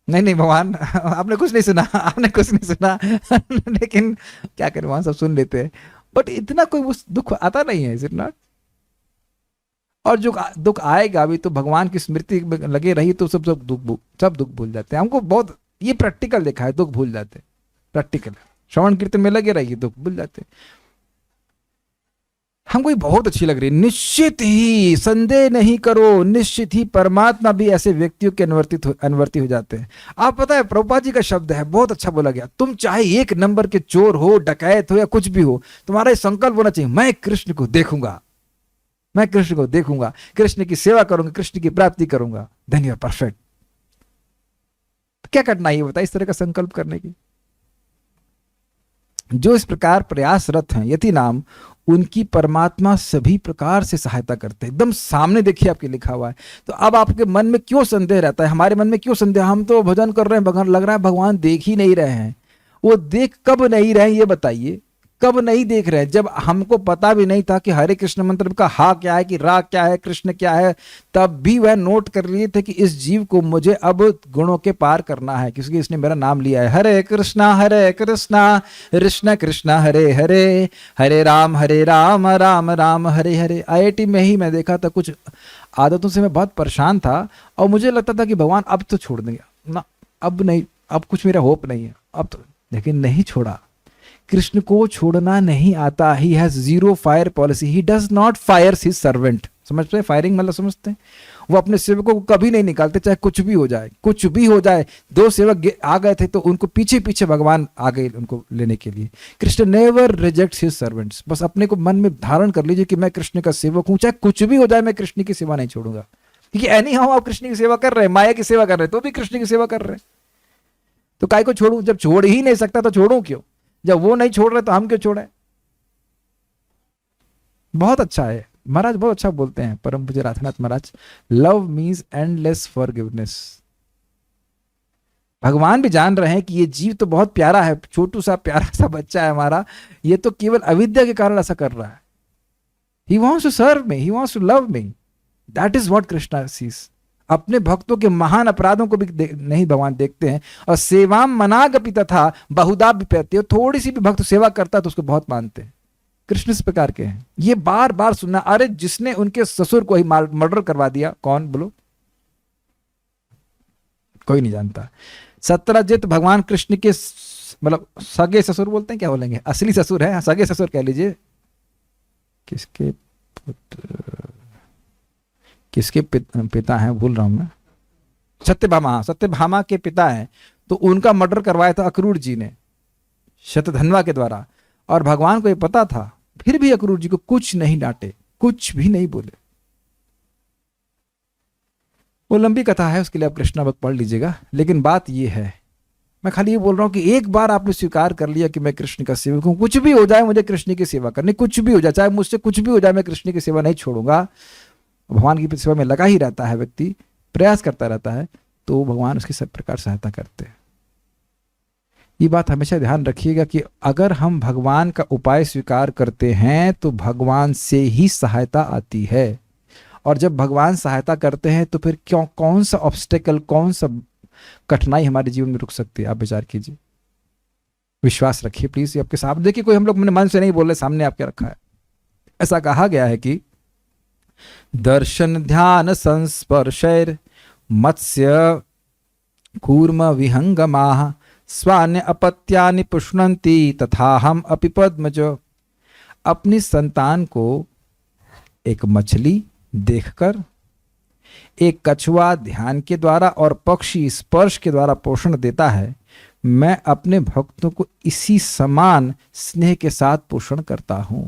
नहीं भगवान आपने कुछ नहीं सुना, आपने कुछ नहीं सुना लेकिन क्या करें, वहां सब सुन लेते हैं, बट इतना कोई दुख आता नहीं है, इज इट नॉट? और जो दुख आएगा अभी तो भगवान की स्मृति में लगे रही तो सब दुख भूल जाते हैं। हमको बहुत ये प्रैक्टिकल देखा है, दुख भूल जाते हैं, प्रैक्टिकल। श्रवण कीर्तन में लगे रहिए, दुख भूल जाते हैं। हमको ये बहुत अच्छी लग रही है। निश्चित ही, संदेह नहीं करो, निश्चित ही परमात्मा भी ऐसे व्यक्तियों के अनुवर्ती हो जाते हैं। आप पता है, प्रभुपाद जी का शब्द है, बहुत अच्छा बोला गया, तुम चाहे 1 नंबर के चोर हो, डकैत हो या कुछ भी हो, तुम्हारा संकल्प होना चाहिए, मैं कृष्ण को देखूंगा, मैं कृष्ण को देखूंगा, कृष्ण की सेवा करूंगा, कृष्ण की प्राप्ति करूंगा, देन यू आर परफेक्ट। क्या कठिनाई है बताइए इस तरह का संकल्प करने की? जो इस प्रकार प्रयासरत हैं यति नाम, उनकी परमात्मा सभी प्रकार से सहायता करते हैं। एकदम सामने देखिए आपके लिखा हुआ है। तो अब आपके मन में क्यों संदेह रहता है, हमारे मन में क्यों संदेह? हम तो भजन कर रहे हैं, भगवान लग रहा है भगवान देख ही नहीं रहे हैं। वो देख कब नहीं रहे ये बताइए, कब नहीं देख रहे हैं? जब हमको पता भी नहीं था कि हरे कृष्ण मंत्र का हा क्या है, कि रा क्या है, कृष्ण क्या है, तब भी वह नोट कर लिए थे कि इस जीव को मुझे अब गुणों के पार करना है, क्योंकि इसने मेरा नाम लिया है। हरे कृष्णा कृष्ण कृष्ण हरे हरे, हरे राम राम राम हरे हरे। IIT में ही मैं देखा था, कुछ आदतों से मैं बहुत परेशान था और मुझे लगता था कि भगवान अब तो छोड़ देंगे ना, अब नहीं, अब कुछ मेरा होप नहीं है अब तो, लेकिन नहीं छोड़ा। कृष्ण को छोड़ना नहीं आता। He has 0 fire policy, he does not fires his servant. समझते हैं फायरिंग मतलब? समझते हैं? वो अपने सेवकों को कभी नहीं निकालते, चाहे कुछ भी हो जाए, कुछ भी हो जाए। 2 सेवक आ गए थे तो उनको पीछे पीछे भगवान आ गए उनको लेने के लिए। Krishna never rejects his servants. बस अपने को मन में धारण कर लीजिए कि मैं कृष्ण का सेवक हूं, चाहे कुछ भी हो जाए, मैं कृष्ण की सेवा नहीं छोड़ूंगा। क्योंकि एनी हाउ आप कृष्ण की सेवा कर रहे हैं, माया की सेवा कर रहे हैं, तो भी कृष्ण की सेवा कर रहे हैं, तो काय को छोड़ू? जब छोड़ ही नहीं सकता तो छोड़ू क्यों? जब वो नहीं छोड़ रहे तो हम क्यों छोड़े? बहुत अच्छा है, महाराज बहुत अच्छा बोलते हैं परम पूज्य राधानाथ महाराज, लव मीन्स एंडलेस फॉरगिवनेस। भगवान भी जान रहे हैं कि ये जीव तो बहुत प्यारा है, छोटू सा प्यारा सा बच्चा है हमारा, ये तो केवल अविद्या के कारण ऐसा कर रहा है। He wants to serve me, he wants to love me. That is what Krishna sees. अपने भक्तों के महान अपराधों को भी नहीं भगवान देखते हैं। और सेवाम मनागपि तथा बहुधा विपत्ति, थोड़ी सी भी भक्त सेवा करता है तो उसको बहुत मानते हैं। कृष्ण इस प्रकार के हैं। ये बार बार सुनना, अरे जिसने उनके ससुर को ही मर्डर करवा दिया, कौन बोलो? कोई नहीं जानता। सत्यजित भगवान कृष्ण के मतलब सगे ससुर बोलते हैं, क्या बोलेंगे, असली ससुर है, सगे ससुर कह लीजिए। किसके पुत्र, किसके पिता हैं, भूल रहा हूं मैं, सत्यभामा, सत्यभामा के पिता हैं। तो उनका मर्डर करवाया था अक्रूर जी ने शतधन्वा के द्वारा, और भगवान को ये पता था, फिर भी अक्रूर जी को कुछ नहीं डांटे, कुछ भी नहीं बोले। वो लंबी कथा है, उसके लिए आप कृष्णा भक्त पढ़ लीजिएगा। लेकिन बात ये है, मैं खाली ये बोल रहा हूं कि एक बार आपने स्वीकार कर लिया कि मैं कृष्ण का सेवक हूं, कुछ भी हो जाए मुझे कृष्ण की सेवा करनी, कुछ भी हो जाए, चाहे मुझसे कुछ भी हो जाए, मैं कृष्ण की सेवा नहीं छोड़ूंगा। भगवान की सेवा में लगा ही रहता है व्यक्ति, प्रयास करता रहता है, तो भगवान उसकी सब प्रकार सहायता करते हैं। ये बात हमेशा ध्यान रखिएगा कि अगर हम भगवान का उपाय स्वीकार करते हैं तो भगवान से ही सहायता आती है, और जब भगवान सहायता करते हैं तो फिर क्यों, कौन सा ऑब्स्टेकल, कौन सा कठिनाई हमारे जीवन में रुक सकती है, आप विचार कीजिए। विश्वास रखिए प्लीज, आपके सामने देखिए, कोई हम लोग मन से नहीं बोल रहे, सामने आपके रखा है। ऐसा कहा गया है कि दर्शन ध्यान संस्पर्शैर मत्स्य कूर्म विहंगमाः स्वान्य अपत्यानि पुष्णन्ति तथा हम अपि पद्मज। अपनी संतान को एक मछली देखकर, एक कछुआ ध्यान के द्वारा और पक्षी स्पर्श के द्वारा पोषण देता है, मैं अपने भक्तों को इसी समान स्नेह के साथ पोषण करता हूं।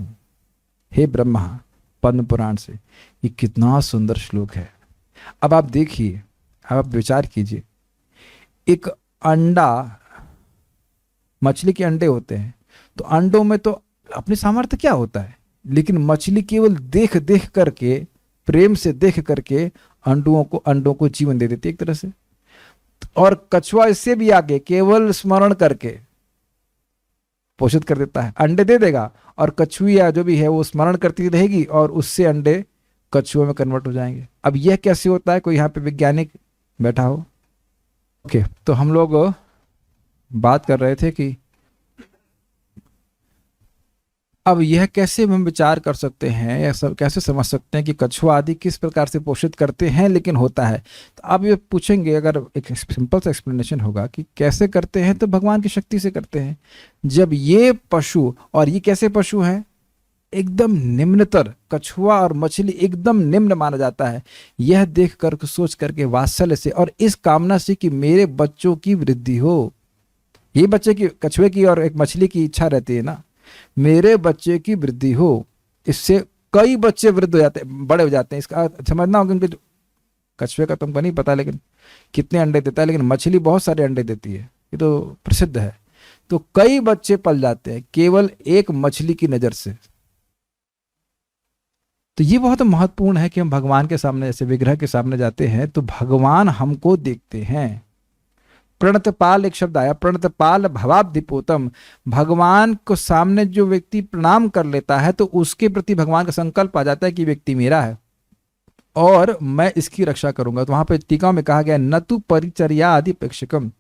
हे ब्रह्मा, पद्म पुराण से। ये कितना सुंदर श्लोक है। अब आप देखिए, अब आप विचार कीजिए, एक अंडा, मछली के अंडे होते हैं, तो अंडों में तो अपनी सामर्थ्य क्या होता है, लेकिन मछली केवल देख देख करके, प्रेम से देख करके अंडों को जीवन दे देती है एक तरह से। और कछुआ इससे भी आगे, केवल स्मरण करके पोषित कर देता है, अंडे दे देगा, और कछुआ जो भी है वो स्मरण करती रहेगी, और उससे अंडे कछुओं में कन्वर्ट हो जाएंगे। अब यह कैसे होता है, कोई यहाँ पे वैज्ञानिक बैठा हो। ओके, तो हम लोग बात कर रहे थे कि अब यह कैसे हम विचार कर सकते हैं, या सब कैसे समझ सकते हैं कि कछुआ आदि किस प्रकार से पोषित करते हैं, लेकिन होता है। तो आप ये पूछेंगे, अगर एक सिंपल सा एक्सप्लेनेशन होगा कि कैसे करते हैं, तो भगवान की शक्ति से करते हैं। जब ये पशु, और ये कैसे पशु हैं, एकदम निम्नतर, कछुआ और मछली एकदम निम्न माना जाता है, यह देख कर, सोच करके, वात्सल्य से और इस कामना से कि मेरे बच्चों की वृद्धि हो। ये बच्चे की, कछुए की और एक मछली की इच्छा रहती है ना, मेरे बच्चे की वृद्धि हो। इससे कई बच्चे वृद्ध हो जाते हैं, बड़े हो जाते हैं। इसका समझना होगा, उनके कछुए का तुमको नहीं पता लेकिन कितने अंडे देता है, लेकिन मछली बहुत सारे अंडे देती है, ये तो प्रसिद्ध है। तो कई बच्चे पल जाते हैं केवल एक मछली की नजर से। तो ये बहुत महत्वपूर्ण है कि हम भगवान के सामने, जैसे विग्रह के सामने जाते हैं, तो भगवान हमको देखते हैं। प्रणतपाल एक शब्द आया, प्रणतपाल भवाब्धिपोतम। भगवान को सामने जो व्यक्ति प्रणाम कर लेता है, तो उसके प्रति भगवान का संकल्प आ जाता है कि व्यक्ति मेरा है और मैं इसकी रक्षा करूंगा। तो वहां पे टीका में कहा गया, न तु परिचर्या आदि अपेक्षकम,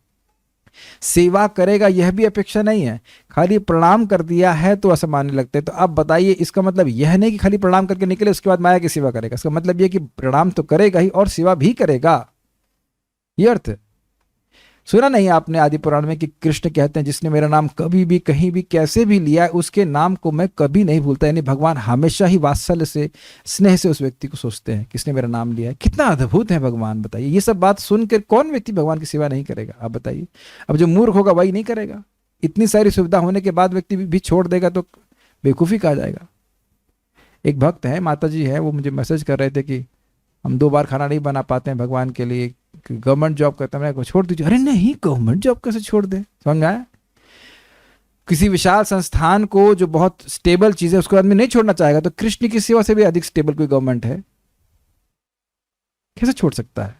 सेवा करेगा यह भी अपेक्षा नहीं है, खाली प्रणाम कर दिया है तो असामान्य लगते। तो अब बताइए, इसका मतलब यह नहीं कि खाली प्रणाम करके निकले उसके बाद माया की सेवा करेगा। इसका मतलब यह कि प्रणाम तो करेगा ही और सेवा भी करेगा, ये अर्थ। सुना नहीं आपने आदि पुराण में कि कृष्ण कहते हैं, जिसने मेरा नाम कभी भी, कहीं भी, कैसे भी लिया, उसके नाम को मैं कभी नहीं भूलता। यानी भगवान हमेशा ही वात्सल्य से, स्नेह से उस व्यक्ति को सोचते हैं, किसने मेरा नाम लिया है। कितना अद्भुत है भगवान, बताइए। ये सब बात सुनकर कौन व्यक्ति भगवान की सेवा नहीं करेगा, आप बताइए। अब जो मूर्ख होगा वही नहीं करेगा। इतनी सारी सुविधा होने के बाद व्यक्ति भी छोड़ देगा तो बेवकूफ़ी कहा जाएगा। एक भक्त है, माता जी है, वो मुझे मैसेज कर रहे थे कि हम 2 बार खाना नहीं बना पाते हैं भगवान के लिए, गवर्नमेंट जॉब करता है, मैं छोड़ दीजिए। अरे नहीं, गवर्नमेंट जॉब कैसे छोड़ दे, समझ आया। किसी विशाल संस्थान को जो बहुत स्टेबल चीज है उसको आदमी नहीं छोड़ना चाहेगा, तो कृष्ण की सेवा से भी अधिक स्टेबल कोई गवर्नमेंट है, कैसे छोड़ सकता है।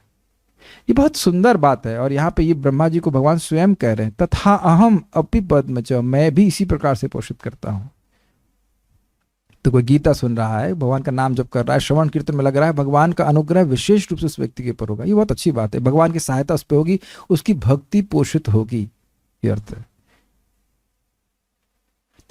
ये बहुत सुंदर बात है। और यहाँ पे ये ब्रह्मा जी को भगवान स्वयं कह रहे हैं, तथा अहम अपि पद्मच, मैं भी इसी प्रकार से पोषित करता हूं। तो कोई गीता सुन रहा है, भगवान का नाम जप कर रहा है, श्रवण कीर्तन में लग रहा है, भगवान का अनुग्रह विशेष रूप से उस व्यक्ति के ऊपर होगा। ये बहुत अच्छी बात है, भगवान की सहायता उस पर होगी, उसकी भक्ति पोषित होगी, ये अर्थ है।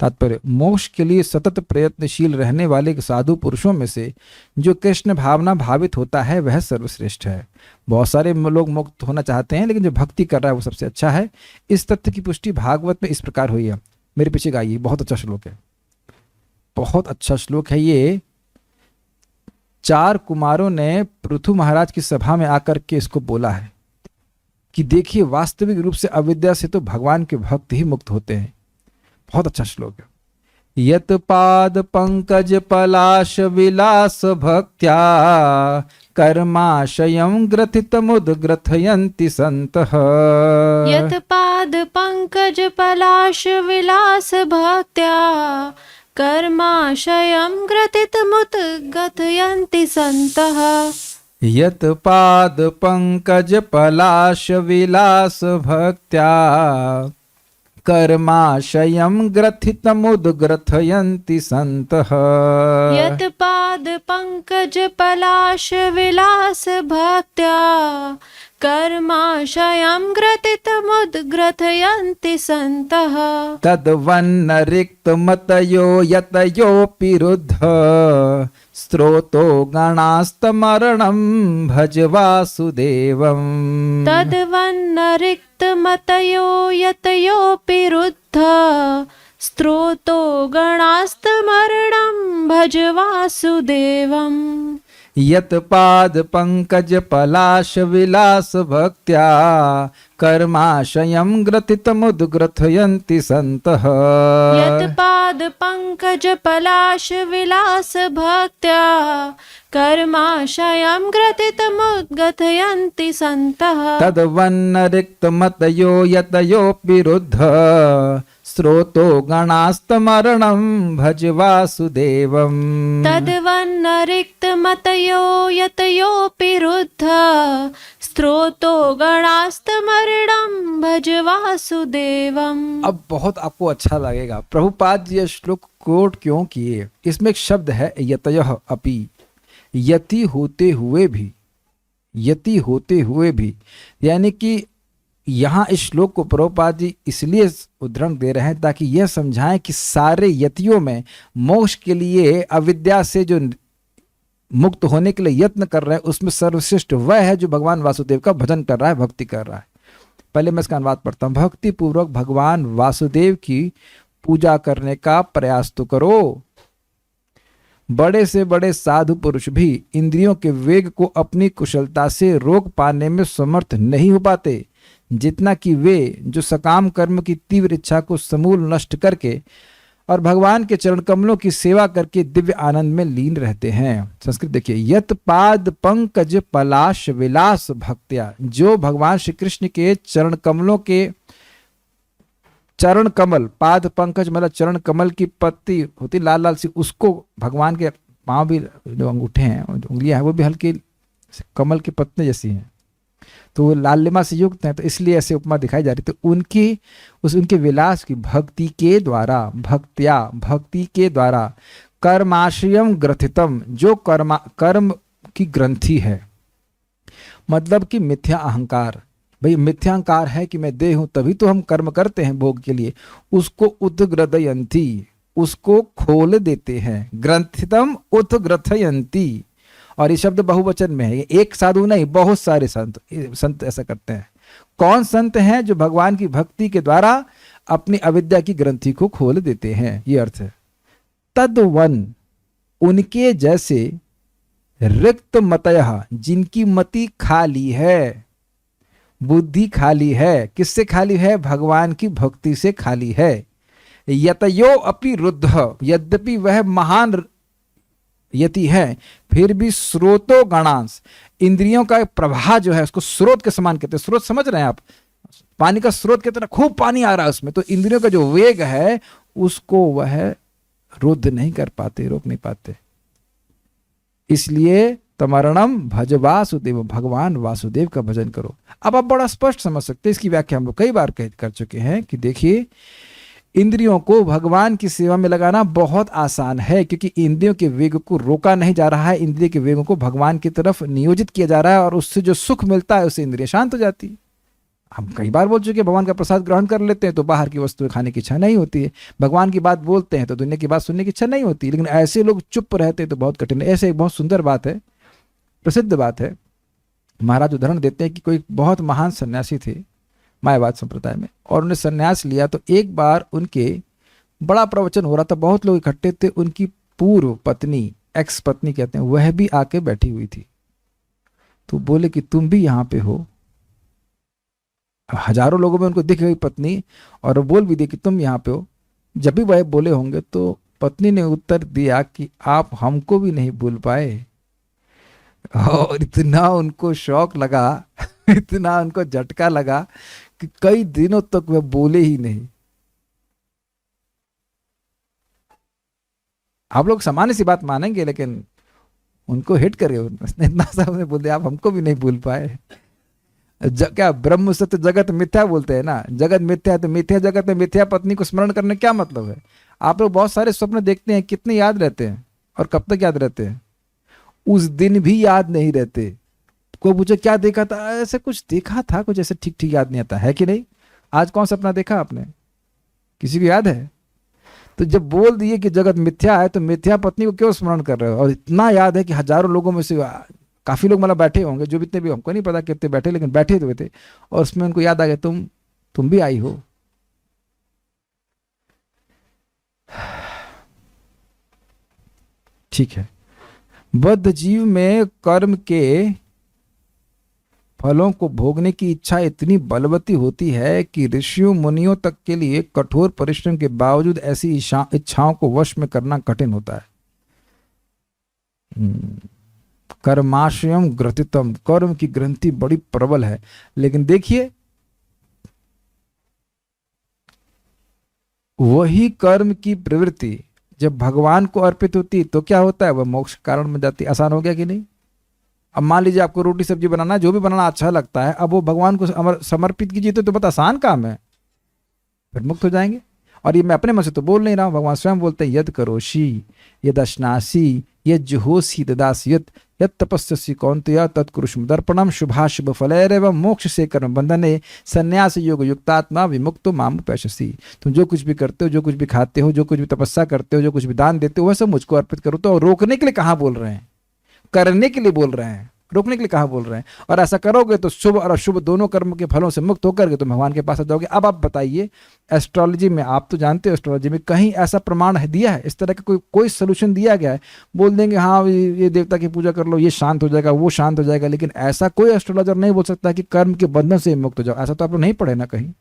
तात्पर्य, मोक्ष के लिए सतत प्रयत्नशील रहने वाले साधु पुरुषों में से जो कृष्ण भावना भावित होता है वह सर्वश्रेष्ठ है। बहुत सारे लोग मुक्त होना चाहते हैं, लेकिन जो भक्ति कर रहा है वो सबसे अच्छा है। इस तथ्य की पुष्टि भागवत में इस प्रकार हुई है। मेरे पीछे गाइए, बहुत अच्छा श्लोक है, बहुत अच्छा श्लोक है ये। 4 कुमारों ने पृथु महाराज की सभा में आकर के इसको बोला है कि देखिए, वास्तविक रूप से अविद्या से तो भगवान के भक्त ही मुक्त होते हैं। बहुत अच्छा श्लोक है। यत पाद पंकज पलाश विलास भक्त्या कर्माशयं ग्रथितमुद्ग्रथयन्ति सन्तः। यत पाद पंकज पलाश विलास भक्त्या कर्माशयं ग्रथितमुद्गथयन्ति सन्तः। यत पाद पंकज पलाश विलास भक्त्या कर्माशयं ग्रथितमुद्ग्रथयन्ति सन्तः। यत पाद पंकज पलाश विलास भक्त्या कर्माशयं ग्रथितमुद्ग्रथयन्ति सन्तः। तद्वन्न रिक्तमतयो यतयोऽपि रुद्ध स्रोतो गणास्तमरणं भज वासुदेवम्। तद्वन्न रिक्तमतयो यतयोऽपि रुद्ध स्रोतो गणास्तमरणं भज वासुदेवम्। यत पाद पंकज पलाश विलास भक्त्या कर्माशयं ग्रथितमुद्ग्रथयन्ति सन्तः। यत पाद पंकज पलाश विलास भक्त्या कर्माशयं ग्रथितमुद्गथयन्ति सन्तः। तद्वन्न रिक्तमतयो यतयोऽपि रुद्ध स्रोतो गणास्तमरणं भज वासुदेवम्। तद्वन्न रिक्तमतयो यतयोऽपि रुद्ध स्रोतो गणास्तमरणं भज वासुदेवम्। अब बहुत आपको अच्छा लगेगा, प्रभुपाद जी ये श्लोक कोट क्यों किए। इसमें एक शब्द है यतयः अपि, यति होते हुए भी, यति होते हुए भी, यानी कि यहाँ इस श्लोक को प्रभुपाद जी इसलिए उद्धरण दे रहे हैं ताकि यह समझाएं कि सारे यतियों में मोक्ष के लिए अविद्या से जो मुक्त होने के लिए यत्न कर रहे हैं उसमें सर्वश्रेष्ठ वह है जो भगवान वासुदेव का भजन कर रहा है, भक्ति कर रहा है। पहले मैं इसका अनुवाद पढ़ता हूँ। भक्ति पूर्वक भगवान वासुदेव की पूजा करने का प्रयास तो करो। बड़े से बड़े साधु पुरुष भी इंद्रियों के वेग को अपनी कुशलता से रोक पाने में समर्थ नहीं हो पाते, जितना कि वे जो सकाम कर्म की तीव्र इच्छा को समूल नष्ट करके और भगवान के चरण कमलों की सेवा करके दिव्य आनंद में लीन रहते हैं। संस्कृत देखिए, यत पाद पंकज पलाश विलास भक्त्या, जो भगवान श्री कृष्ण के चरण कमलों के, चरण कमल, पाद पंकज मतलब चरण कमल की पत्ती होती लाल लाल सी, उसको भगवान के पांव भी जो अंगूठे हैं, उंगलियां हैं, वो भी हल्की कमल के पत्ते जैसी हैं, तो वो लालिमा से युक्त हैं, तो इसलिए ऐसे उपमा दिखाई जा रही। तो उनके विलास की भक्ति के द्वारा, भक्त्या भक्ति के द्वारा, कर्माशयम ग्रथितम, जो कर्म की ग्रंथि है, मतलब कि मिथ्या अहंकार, भाई मिथ्या अहंकार है कि मैं देह हूं तभी तो हम कर्म करते हैं भोग के लिए, उसको उद्ग्रथयन्ति, उसको खोल देते हैं। ग्रंथितम उद्ग्रथयन्ति, और ये शब्द बहुवचन में है, एक साधु नहीं, बहुत सारे संत ऐसा करते हैं। कौन संत हैं? जो भगवान की भक्ति के द्वारा अपनी अविद्या की ग्रंथि को खोल देते हैं, ये अर्थ है। तद्वन, उनके जैसे, रिक्त मतयः, जिनकी मति खाली है, बुद्धि खाली है, किससे खाली है? भगवान की भक्ति से खाली है। यतयो अपि रुद्ध, यद्यपि वह महान यति है, फिर भी स्रोतो गणांश, इंद्रियों का प्रवाह जो है उसको स्रोत के समान कहते हैं। स्रोत समझ रहे हैं आप? पानी का स्रोत कितना खूब पानी आ रहा है उसमें, तो इंद्रियों का जो वेग है उसको वह रुद्ध नहीं कर पाते, रोक नहीं पाते। इसलिए तमरणम भज वासुदेव, भगवान वासुदेव का भजन करो। अब आप बड़ा स्पष्ट समझ सकते हैं, इसकी व्याख्या हम लोग कई बार कर चुके हैं कि देखिए, इंद्रियों को भगवान की सेवा में लगाना बहुत आसान है, क्योंकि इंद्रियों के वेग को रोका नहीं जा रहा है, इंद्रिय के वेगों को भगवान की तरफ नियोजित किया जा रहा है, और उससे जो सुख मिलता है उससे इंद्रिय शांत हो जाती है। हम कई बार बोल चुके हैं, भगवान का प्रसाद ग्रहण कर लेते हैं तो बाहर की वस्तुएं खाने की इच्छा नहीं होती है, भगवान की बात बोलते हैं तो दुनिया की बात सुनने की इच्छा नहीं होती। लेकिन ऐसे लोग चुप रहते हैं तो बहुत कठिन है। ऐसे एक बहुत सुंदर बात है, प्रसिद्ध बात है, महाराज उदाहरण देते हैं कि कोई बहुत महान सन्यासी थे मायावाद संप्रदाय में, और उन्होंने सन्यास लिया। तो एक बार उनके बड़ा प्रवचन हो रहा था, बहुत लोग इकट्ठे थे, उनकी पूर्व पत्नी, एक्स पत्नी कहते हैं, वह भी आके बैठी हुई थी। तो बोले कि तुम भी यहाँ पे हो। हजारों लोगों में उनको दिख गई पत्नी, और वो बोल भी दी कि तुम यहाँ पे हो। जब भी वह बोले होंगे तो पत्नी ने उत्तर दिया कि आप हमको भी नहीं भूल पाए। और इतना उनको शौक लगा, इतना उनको झटका लगा कि कई दिनों तक वह बोले ही नहीं। आप लोग सामान्य सी बात मानेंगे, लेकिन उनको हिट करे, उसने इतना सा उन्हें बोल दिया आप हमको भी नहीं भूल पाए। क्या ब्रह्म सत्य जगत मिथ्या बोलते हैं ना, जगत मिथ्या है तो मिथ्या जगत में मिथ्या पत्नी को स्मरण करने क्या मतलब है। आप लोग बहुत सारे स्वप्न देखते हैं, कितने याद रहते हैं और कब तक याद रहते हैं? उस दिन भी याद नहीं रहते। कोई पूछे क्या देखा था, ऐसे कुछ देखा था, कुछ ऐसे ठीक ठीक याद नहीं आता है कि नहीं। आज कौन सा सपना देखा आपने, किसी को याद है? तो जब बोल दिए कि जगत मिथ्या है तो मिथ्या पत्नी को क्यों स्मरण कर रहे हो? और इतना याद है कि हजारों लोगों में से काफी लोग मतलब बैठे होंगे, जो भी इतने भी, हमको नहीं पता कितने बैठे, लेकिन बैठे हुए थे, और उसमें उनको याद आ गया तुम भी आई हो। ठीक है, बद्ध जीव में कर्म के फलों को भोगने की इच्छा इतनी बलवती होती है कि ऋषियों मुनियों तक के लिए कठोर परिश्रम के बावजूद ऐसी इच्छाओं को वश में करना कठिन होता है। कर्माशयम ग्रथितम, कर्म की ग्रंथि बड़ी प्रबल है। लेकिन देखिए, वही कर्म की प्रवृत्ति जब भगवान को अर्पित होती तो क्या होता है, वह मोक्ष कारण बन जाती। आसान हो गया कि नहीं? अब मान लीजिए आपको रोटी सब्जी बनाना, जो भी बनाना अच्छा लगता है, अब वो भगवान को समर्पित कीजिए तो बहुत आसान काम है, फिर मुक्त हो जाएंगे। और ये मैं अपने मन से तो बोल नहीं रहा हूं, भगवान स्वयं बोलते हैं यद करोषि यद अश्नासी यद जुहोसी ददासी यद तपस्यसि कौन्तेय तत्कुरुष्व दर्पणम शुभाशुभ फलैरेवं मोक्ष से कर्म बंधने संन्यास योग युक्तात्मा विमुक्तो माम पैशसी। तुम जो कुछ भी करते हो, जो कुछ भी खाते हो, जो कुछ भी तपस्या करते हो, जो कुछ भी दान देते हो, वह सब मुझको अर्पित करो। तो रोकने के लिए कहाँ बोल रहे हैं, करने के लिए बोल रहे हैं, रोकने के लिए कहाँ बोल रहे हैं। और ऐसा करोगे तो शुभ और अशुभ दोनों कर्म के फलों से मुक्त होकर के तुम भगवान के पास आ जाओगे। अब आप बताइए, एस्ट्रोलॉजी में, आप तो जानते हो एस्ट्रोलॉजी में कहीं ऐसा प्रमाण है, दिया है इस तरह का कोई सोल्यूशन दिया गया है? बोल देंगे हाँ ये देवता की पूजा कर लो, ये शांत हो जाएगा, वो शांत हो जाएगा, लेकिन ऐसा कोई एस्ट्रोलॉजर नहीं बोल सकता कि कर्म के बंधन से मुक्त हो जाओ। ऐसा तो आप लोग नहीं पढ़े ना कहीं।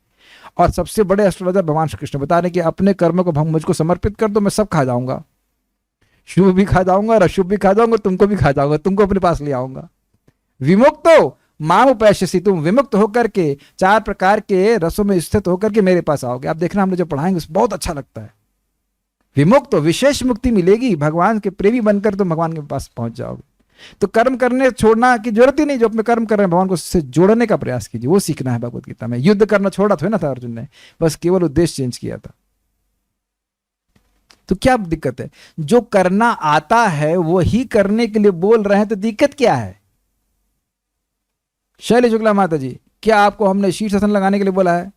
और सबसे बड़े एस्ट्रोलॉजर भगवान श्री कृष्ण बता रहे कि अपने कर्म को मुझको समर्पित कर दो, मैं सब खा जाऊंगा, शुभ भी खा जाऊंगा और अशुभ भी खा जाऊंगा, तुमको भी खा जाऊंगा, तुमको अपने पास ले आऊंगा। विमुक्तो माम पैश्यसि, तुम विमुक्त होकर के 4 प्रकार के रसों में स्थित होकर के मेरे पास आओगे। आप देखना, हमने जो पढ़ाएंगे उसमें बहुत अच्छा लगता है। विमुक्त, विशेष मुक्ति मिलेगी, भगवान के प्रेमी बनकर तुम भगवान के पास पहुंच जाओगे। तो कर्म करने छोड़ना की जरूरत ही नहीं। जो अपने कर्म कर रहे हैं भगवान को उससे जोड़ने का प्रयास कीजिए, वो सीखना है भगवत गीता में। युद्ध करना छोड़ा था ना था अर्जुन ने, बस केवल उद्देश्य चेंज किया था। तो क्या दिक्कत है? जो करना आता है वो ही करने के लिए बोल रहे हैं, तो दिक्कत क्या है? शैली शुक्ला माता जी, क्या आपको हमने शीर्षासन लगाने के लिए बोला है?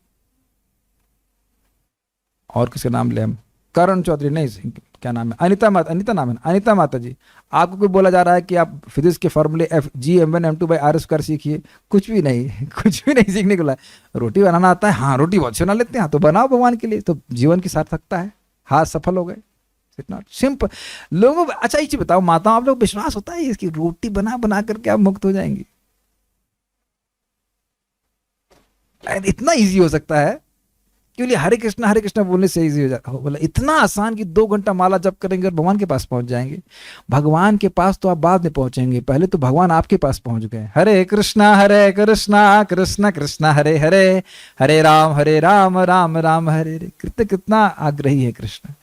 और किसका नाम ले हम? करण चौधरी नहीं, क्या नाम है, अनिता नाम है, अनिता माता जी, आपको कोई बोला जा रहा है कि आप फिजिक्स के फॉर्मूले FG m1m2/r² सीखिए? कुछ भी नहीं, कुछ भी नहीं सीखने को ला। रोटी बनाना आता है, हाँ रोटी बहुत बना लेते हैं, तो बनाओ भगवान के लिए, तो जीवन की सार्थकता है, हाथ सफल हो गए। इतना सिंपल। लोगों, अच्छा एक चीज बताओ माताओं, आप लोग विश्वास होता है इसकी रोटी बना बना करके आप मुक्त हो जाएंगी? इतना इजी हो सकता है? क्यों? हरे कृष्णा बोलने से इजी हो जाता है। बोला इतना आसान कि 2 घंटा माला जप करेंगे और भगवान के पास पहुंच जाएंगे। भगवान के पास तो आप बाद में पहुंचेंगे, पहले तो भगवान आपके पास पहुंच गए। हरे कृष्णा कृष्ण कृष्ण हरे हरे, हरे राम राम राम हरे हरे। कितना आग्रही है कृष्ण।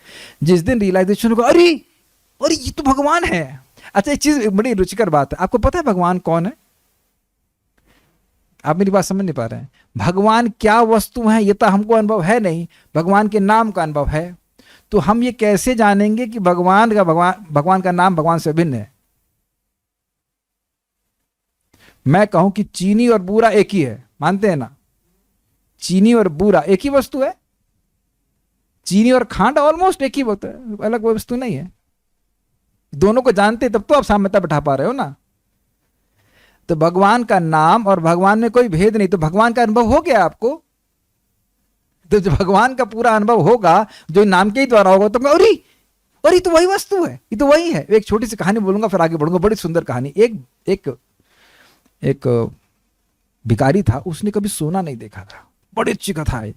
जिस दिन रियलाइजेशन होगा, अरे ये तो भगवान है। अच्छा एक चीज बड़ी रुचिकर बात है, आपको पता है भगवान कौन है? आप मेरी बात समझ नहीं पा रहे हैं। भगवान क्या वस्तु है ये तो हमको अनुभव है नहीं, भगवान के नाम का अनुभव है। तो हम ये कैसे जानेंगे कि भगवान का नाम भगवान से भिन्न है? मैं कहूं कि चीनी और बूरा एक ही है, मानते हैं ना? चीनी और बूरा एक ही वस्तु है? चीनी और खांड ऑलमोस्ट एक ही होता है, अलग वस्तु नहीं है। दोनों को जानते तब तो आप साम्यता बैठा पा रहे हो ना। तो भगवान का नाम और भगवान में कोई भेद नहीं, तो भगवान का अनुभव हो गया आपको। तो जब भगवान का पूरा अनुभव होगा जो नाम के ही द्वारा होगा, तो अरे अरे तो वही वस्तु है, ये तो वही है। एक छोटी सी कहानी बोलूंगा फिर आगे बढ़ूंगा, बड़ी सुंदर कहानी। एक भिखारी था, उसने कभी सोना नहीं देखा था, बड़ी अच्छी कथा है।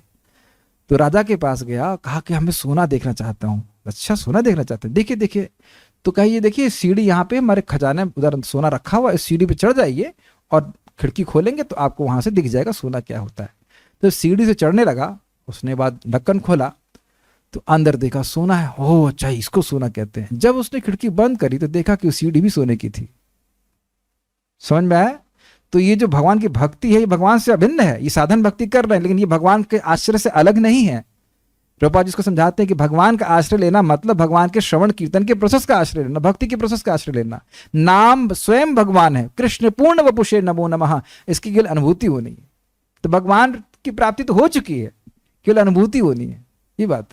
तो राजा के पास गया, कहा कि हमें सोना देखना चाहता हूँ। अच्छा सोना देखना चाहते हैं, देखिए देखिए। तो कहा ये देखिए सीढ़ी यहाँ पे हमारे खजाने उधर सोना रखा हुआ, इस सीढ़ी पे चढ़ जाइए और खिड़की खोलेंगे तो आपको वहां से दिख जाएगा सोना क्या होता है। तो सीढ़ी से चढ़ने लगा, उसने बाद ढक्कन खोला तो अंदर देखा सोना है। ओह अच्छा, इसको सोना कहते हैं। जब उसने खिड़की बंद करी तो देखा कि सीढ़ी भी सोने की थी। समझ में आया? तो ये जो भगवान की भक्ति है ये भगवान से अभिन्न है। ये साधन भक्ति कर रहे हैं लेकिन ये भगवान के आश्रय से अलग नहीं है। प्रभुपाद जिसको समझाते हैं कि भगवान का आश्रय लेना मतलब भगवान के श्रवण कीर्तन के प्रोसेस का आश्रय लेना, भक्ति के प्रोसेस का आश्रय लेना। नाम स्वयं भगवान है। कृष्ण पूर्ण वपुषे नमो नमः, इसकी केवल अनुभूति होनी है। तो भगवान की प्राप्ति तो हो चुकी है, केवल अनुभूति होनी है, ये बात।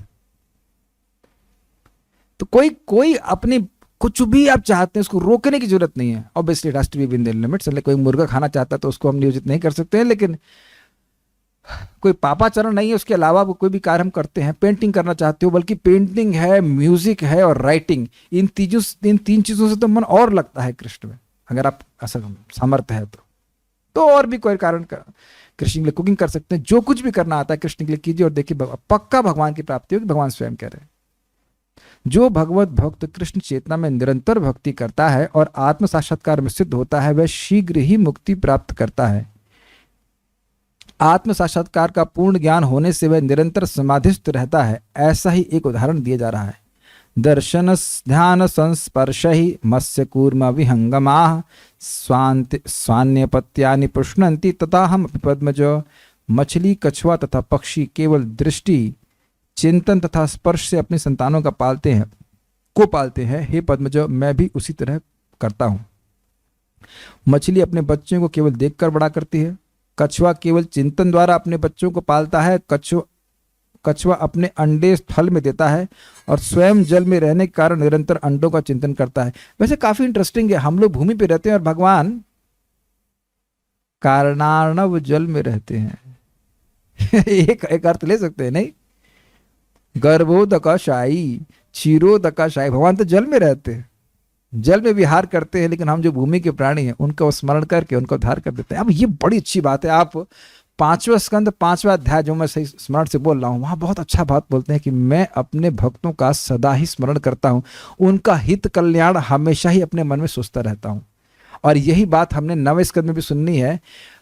तो कोई अपनी कुछ भी आप चाहते हैं उसको रोकने की जरूरत नहीं है। Obviously it has to be within limits. कोई मुर्गा खाना चाहता है तो उसको हम नियोजित नहीं कर सकते हैं, लेकिन कोई पापाचरण नहीं है, उसके अलावा वो कोई भी कार्य हम करते हैं। पेंटिंग करना चाहते हो, बल्कि पेंटिंग है, म्यूजिक है और राइटिंग, इन तीन चीजों से तो मन और लगता है कृष्ण में, अगर आप ऐसा सामर्थ्य है तो और भी कोई कारण कृष्ण के लिए कुकिंग कर सकते हैं। जो कुछ भी करना आता है कृष्ण के लिए कीजिए और देखिए पक्का भगवान की प्राप्ति होगी। भगवान स्वयं कह रहे हैं जो भगवत भक्त कृष्ण चेतना में निरंतर भक्ति करता है और आत्म साक्षात्कार में सिद्ध होता है, वह शीघ्र ही मुक्ति प्राप्त करता है। आत्म साक्षात्कार का पूर्ण ज्ञान होने से वह निरंतर समाधिस्थ रहता है। ऐसा ही एक उदाहरण दिया जा रहा है। दर्शन ध्यान संस्पर्श ही मत्स्य कूर्म विहंगमा स्वान्यपत्यानि पुष्णन्ति तथा हम पद्मज। मछली, कछुआ तथा पक्षी केवल दृष्टि, चिंतन तथा स्पर्श से अपनी संतानों का पालते हैं। हे पद्मज, मैं भी उसी तरह करता हूं। मछली अपने बच्चों को केवल देखकर बड़ा करती है, कछुआ केवल चिंतन द्वारा अपने बच्चों को पालता है। कछुआ अपने अंडे थल में देता है और स्वयं जल में रहने के कारण निरंतर अंडों का चिंतन करता है। वैसे काफी इंटरेस्टिंग है, हम लोग भूमि पे रहते हैं और भगवान कारणार्णव जल में रहते हैं। एक अर्थ ले सकते हैं नहीं? गर्भोदकाशायी, क्षीरोदकाशायी, भगवान तो जल में रहते हैं, जल में विहार करते हैं, लेकिन हम जो भूमि के प्राणी हैं उनका स्मरण करके उनको उद्धार कर देते हैं। अब ये बड़ी अच्छी बात है। आप 5वां स्कंद 5वां अध्याय जो मैं सही स्मरण से बोल रहा हूँ, वहां बहुत अच्छा बात बोलते हैं कि मैं अपने भक्तों का सदा ही स्मरण करता हूँ, उनका हित कल्याण हमेशा ही अपने मन में सोचता रहता हूँ। और यही बात हमने 9वें स्कंद में भी सुननी है।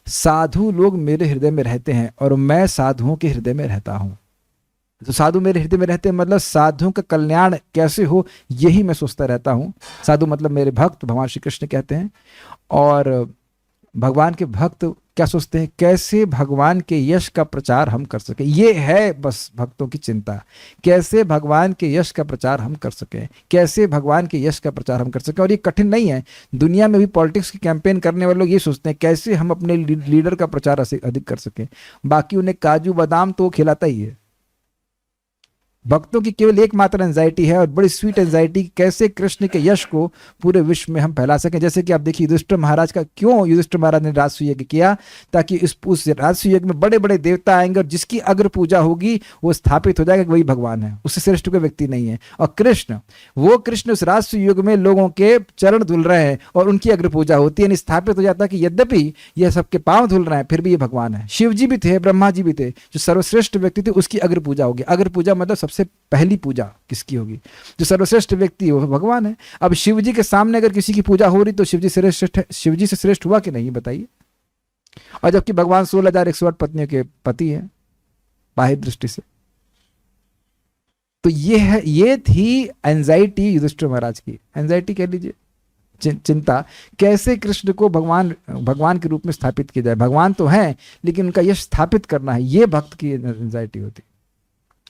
साधु लोग मेरे हृदय में रहते हैं और मैं साधुओं के हृदय में रहता हूँ। तो साधु मेरे हृदय में रहते हैं मतलब साधुओं का कल्याण कैसे हो यही मैं सोचता रहता हूँ। साधु मतलब मेरे भक्त, भगवान श्री कृष्ण कहते हैं। और भगवान के भक्त क्या सोचते हैं? कैसे भगवान के यश का प्रचार हम कर सकें, ये है बस भक्तों की चिंता। कैसे भगवान के यश का प्रचार हम कर सकें, कैसे भगवान के यश का प्रचार हम कर सकें। और ये कठिन नहीं है। दुनिया में भी पॉलिटिक्स की कैंपेन करने वाले लोग ये सोचते हैं कैसे हम अपने लीडर का प्रचार अधिक कर सकें। बाकी उन्हें काजू बादाम तो खिलाता ही है। भक्तों की केवल एकमात्र एंजाइटी है और बड़ी स्वीट एंजाइटी, कैसे कृष्ण के यश को पूरे विश्व में हम फैला सकें। जैसे कि आप देखिए युधिष्ठिर महाराज का, क्यों युधिष्ठिर महाराज ने राजसूय यज्ञ किया? ताकि उस राजसूय यज्ञ में बड़े बड़े देवता आएंगे और जिसकी अग्र पूजा होगी वो स्थापित हो जाएगा कि वही भगवान है, उससे श्रेष्ठ कोई व्यक्ति नहीं है। और कृष्ण उस राजसूय युग में लोगों के चरण धुल रहे हैं और उनकी अग्र पूजा होती है। स्थापित हो जाता है कि यद्यपि यह सबके पांव धुल रहे हैं फिर भी ये भगवान है। शिव जी भी थे, ब्रह्मा जी भी थे, जो सर्वश्रेष्ठ व्यक्ति थे उसकी अग्र पूजा होगी। अग्र पूजा मतलब सबसे पहली पूजा किसकी होगी? जो सर्वश्रेष्ठ व्यक्ति है वो भगवान है। अब शिव जी के सामने अगर किसी की पूजा हो रही तो शिव जी से श्रेष्ठ हुआ कि नहीं बताइए? और जबकि भगवान 16,108 पत्नियों के पति हैं बाह्य दृष्टि से। तो ये थी एंजाइटी युधिष्ठिर महाराज की। एंजाइटी कह लीजिए, चिंता, कैसे कृष्ण को भगवान के रूप में स्थापित किया जाए। भगवान तो है लेकिन उनका यश स्थापित करना है, ये भक्त की एंजाइटी होती।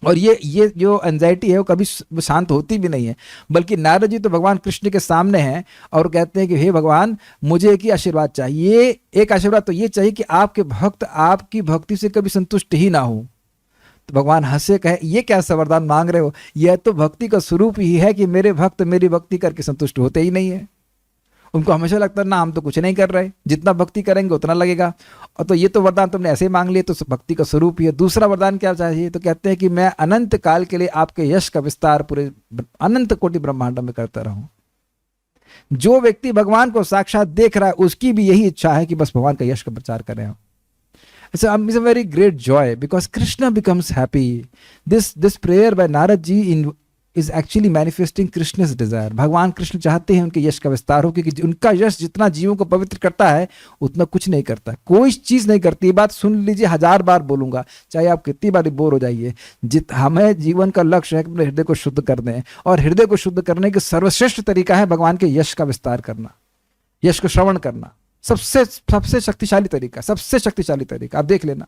और ये जो एंजाइटी है वो कभी शांत होती भी नहीं है, बल्कि नारद जी तो भगवान कृष्ण के सामने हैं और कहते हैं कि हे भगवान, मुझे एक ही आशीर्वाद चाहिए, एक आशीर्वाद तो ये चाहिए कि आपके भक्त आपकी भक्ति से कभी संतुष्ट ही ना हो। तो भगवान हंसे, कहे ये क्या सा वरदान मांग रहे हो, यह तो भक्ति का स्वरूप ही है कि मेरे भक्त मेरी भक्ति करके संतुष्ट होते ही नहीं है। उनको हमेशा लगता है ना हम तो कुछ नहीं कर रहे, जितना भक्ति करेंगे उतना लगेगा। और तो ये तो वरदान तुमने ऐसे ही मांग लिए, तो भक्ति का स्वरूप ही है। दूसरा वरदान क्या चाहिए, तो कहते हैं कि मैं अनंत काल के लिए आपके यश का विस्तार पूरे अनंत कोटि ब्रह्मांड में करता रहूं। जो व्यक्ति भगवान को साक्षात देख रहा है उसकी भी यही इच्छा है कि बस भगवान का यश का प्रचार करें। It's a very great joy because Krishna becomes happy. This prayer by Narad ji is actually manifesting Krishna's desire. भगवान कृष्ण चाहते हैं उनके यश का विस्तार हो, क्योंकि उनका यश जितना जीवों को पवित्र करता है उतना कुछ नहीं करता, कोई चीज नहीं करती। ये बात सुन लीजिए, 1000 बार बोलूंगा, चाहे आप कितनी बार बोर हो जाइए। हमें जीवन का लक्ष्य है कि अपने हृदय को शुद्ध कर दें, और हृदय को शुद्ध करने का सर्वश्रेष्ठ तरीका है भगवान के यश का विस्तार करना, यश को श्रवण करना। सबसे शक्तिशाली तरीका, सबसे शक्तिशाली तरीका आप देख लेना।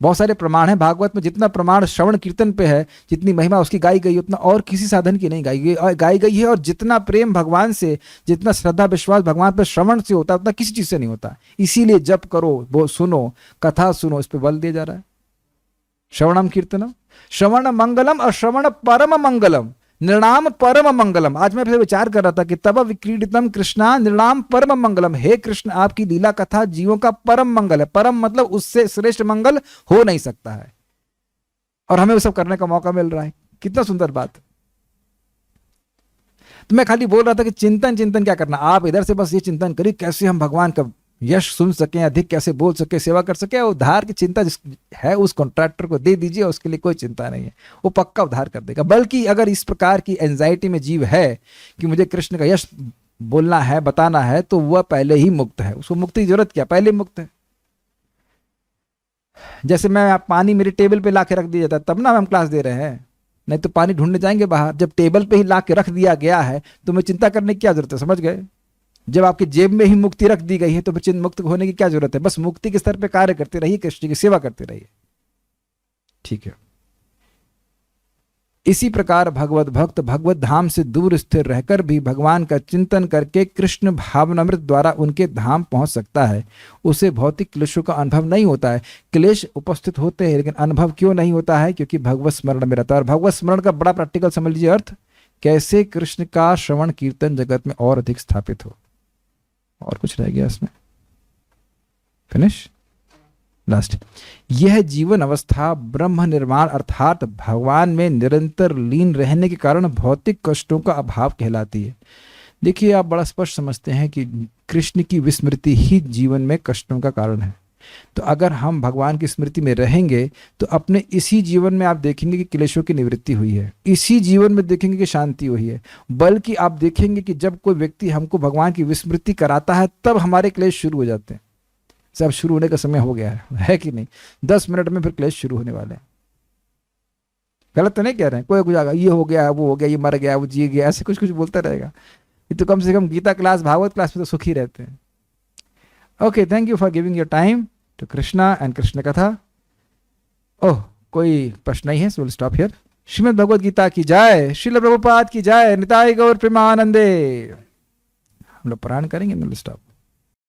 बहुत सारे प्रमाण हैं भागवत में, जितना प्रमाण श्रवण कीर्तन पे है, जितनी महिमा उसकी गाई गई, उतना और किसी साधन की नहीं गाई गई है। और जितना प्रेम भगवान से, जितना श्रद्धा विश्वास भगवान पर श्रवण से होता है, उतना किसी चीज से नहीं होता। इसीलिए जप करो, वो सुनो, कथा सुनो, इस पर बल दिया जा रहा है। श्रवणम कीर्तनम, श्रवण मंगलम और श्रवण परम मंगलम, निर्णाम परम मंगलम। आज मैं फिर विचार कर रहा था कि तब विक्रीडितम कृष्णा निर्णाम परम मंगलम। हे कृष्ण, आपकी लीला कथा जीवों का परम मंगल है। परम मतलब उससे श्रेष्ठ मंगल हो नहीं सकता है, और हमें वो सब करने का मौका मिल रहा है। कितना सुंदर बात। तो मैं खाली बोल रहा था कि चिंतन क्या करना, आप इधर से बस ये चिंतन करिए कैसे हम भगवान का यश सुन सकें, अधिक कैसे बोल सके, सेवा कर सके। उद्धार की चिंता जिस है उस कॉन्ट्रैक्टर को दे दीजिए, उसके लिए कोई चिंता नहीं है, वो पक्का उद्धार कर देगा। बल्कि अगर इस प्रकार की एंजाइटी में जीव है कि मुझे कृष्ण का यश बोलना है, बताना है, तो वह पहले ही मुक्त है। उसको मुक्ति की जरूरत क्या, पहले मुक्त है। जैसे मैं पानी मेरे टेबल पे ला के रख दिया जाता है तब ना हम क्लास दे रहे हैं, नहीं तो पानी ढूंढने जाएंगे बाहर। जब टेबल पे ही ला के रख दिया गया है तो मैं चिंता करने की क्या जरूरत है, समझ गए। जब आपकी जेब में ही मुक्ति रख दी गई है तो फिर मुक्त होने की क्या जरूरत है। बस मुक्ति के स्तर पे कार्य करते रहिए, कृष्ण की सेवा करते रहिए, ठीक है। इसी प्रकार भगवत भक्त भगवत धाम से दूर स्थिर रहकर भी भगवान का चिंतन करके कृष्ण भावनामृत द्वारा उनके धाम पहुंच सकता है। उसे भौतिक क्लेशों का अनुभव नहीं होता है। क्लेश उपस्थित होते हैं लेकिन अनुभव क्यों नहीं होता है, क्योंकि भगवत स्मरण में रहता है। और भगवत स्मरण का बड़ा प्रैक्टिकल समझ लीजिए अर्थ, कैसे कृष्ण का श्रवण कीर्तन जगत में और अधिक स्थापित हो। और कुछ रह गया इसमें, फिनिश लास्ट। यह जीवन अवस्था ब्रह्म निर्माण अर्थात भगवान में निरंतर लीन रहने के कारण भौतिक कष्टों का अभाव कहलाती है। देखिए, आप बड़ा स्पष्ट समझते हैं कि कृष्ण की विस्मृति ही जीवन में कष्टों का कारण है। तो अगर हम भगवान की स्मृति में रहेंगे तो अपने इसी जीवन में आप देखेंगे कि क्लेशों की निवृत्ति हुई है, इसी जीवन में देखेंगे कि शांति हुई है। बल्कि आप देखेंगे कि जब कोई व्यक्ति हमको भगवान की विस्मृति कराता है तब हमारे क्लेश शुरू हो जाते हैं। सब शुरू होने का समय हो गया है कि नहीं, 10 मिनट में फिर क्लेश शुरू होने वाले हैं। गलत तो नहीं कह रहे हैं, कोई कुछ ये हो गया, वो हो गया, ये मर गया, वो जी गया, ऐसे कुछ बोलता रहेगा। ये तो कम से कम गीता क्लास भागवत क्लास में तो सुखी रहते हैं। Okay, thank you for giving your time to Krishna and Krishna कथा। ओह, कोई प्रश्न नहीं है, so will stop here. Shrimad Bhagavad Gita की जय, श्रील प्रभुपाद की जय, निताई गौर प्रेमानंदे। हम लोग प्राण करेंगे, विल स्टॉप।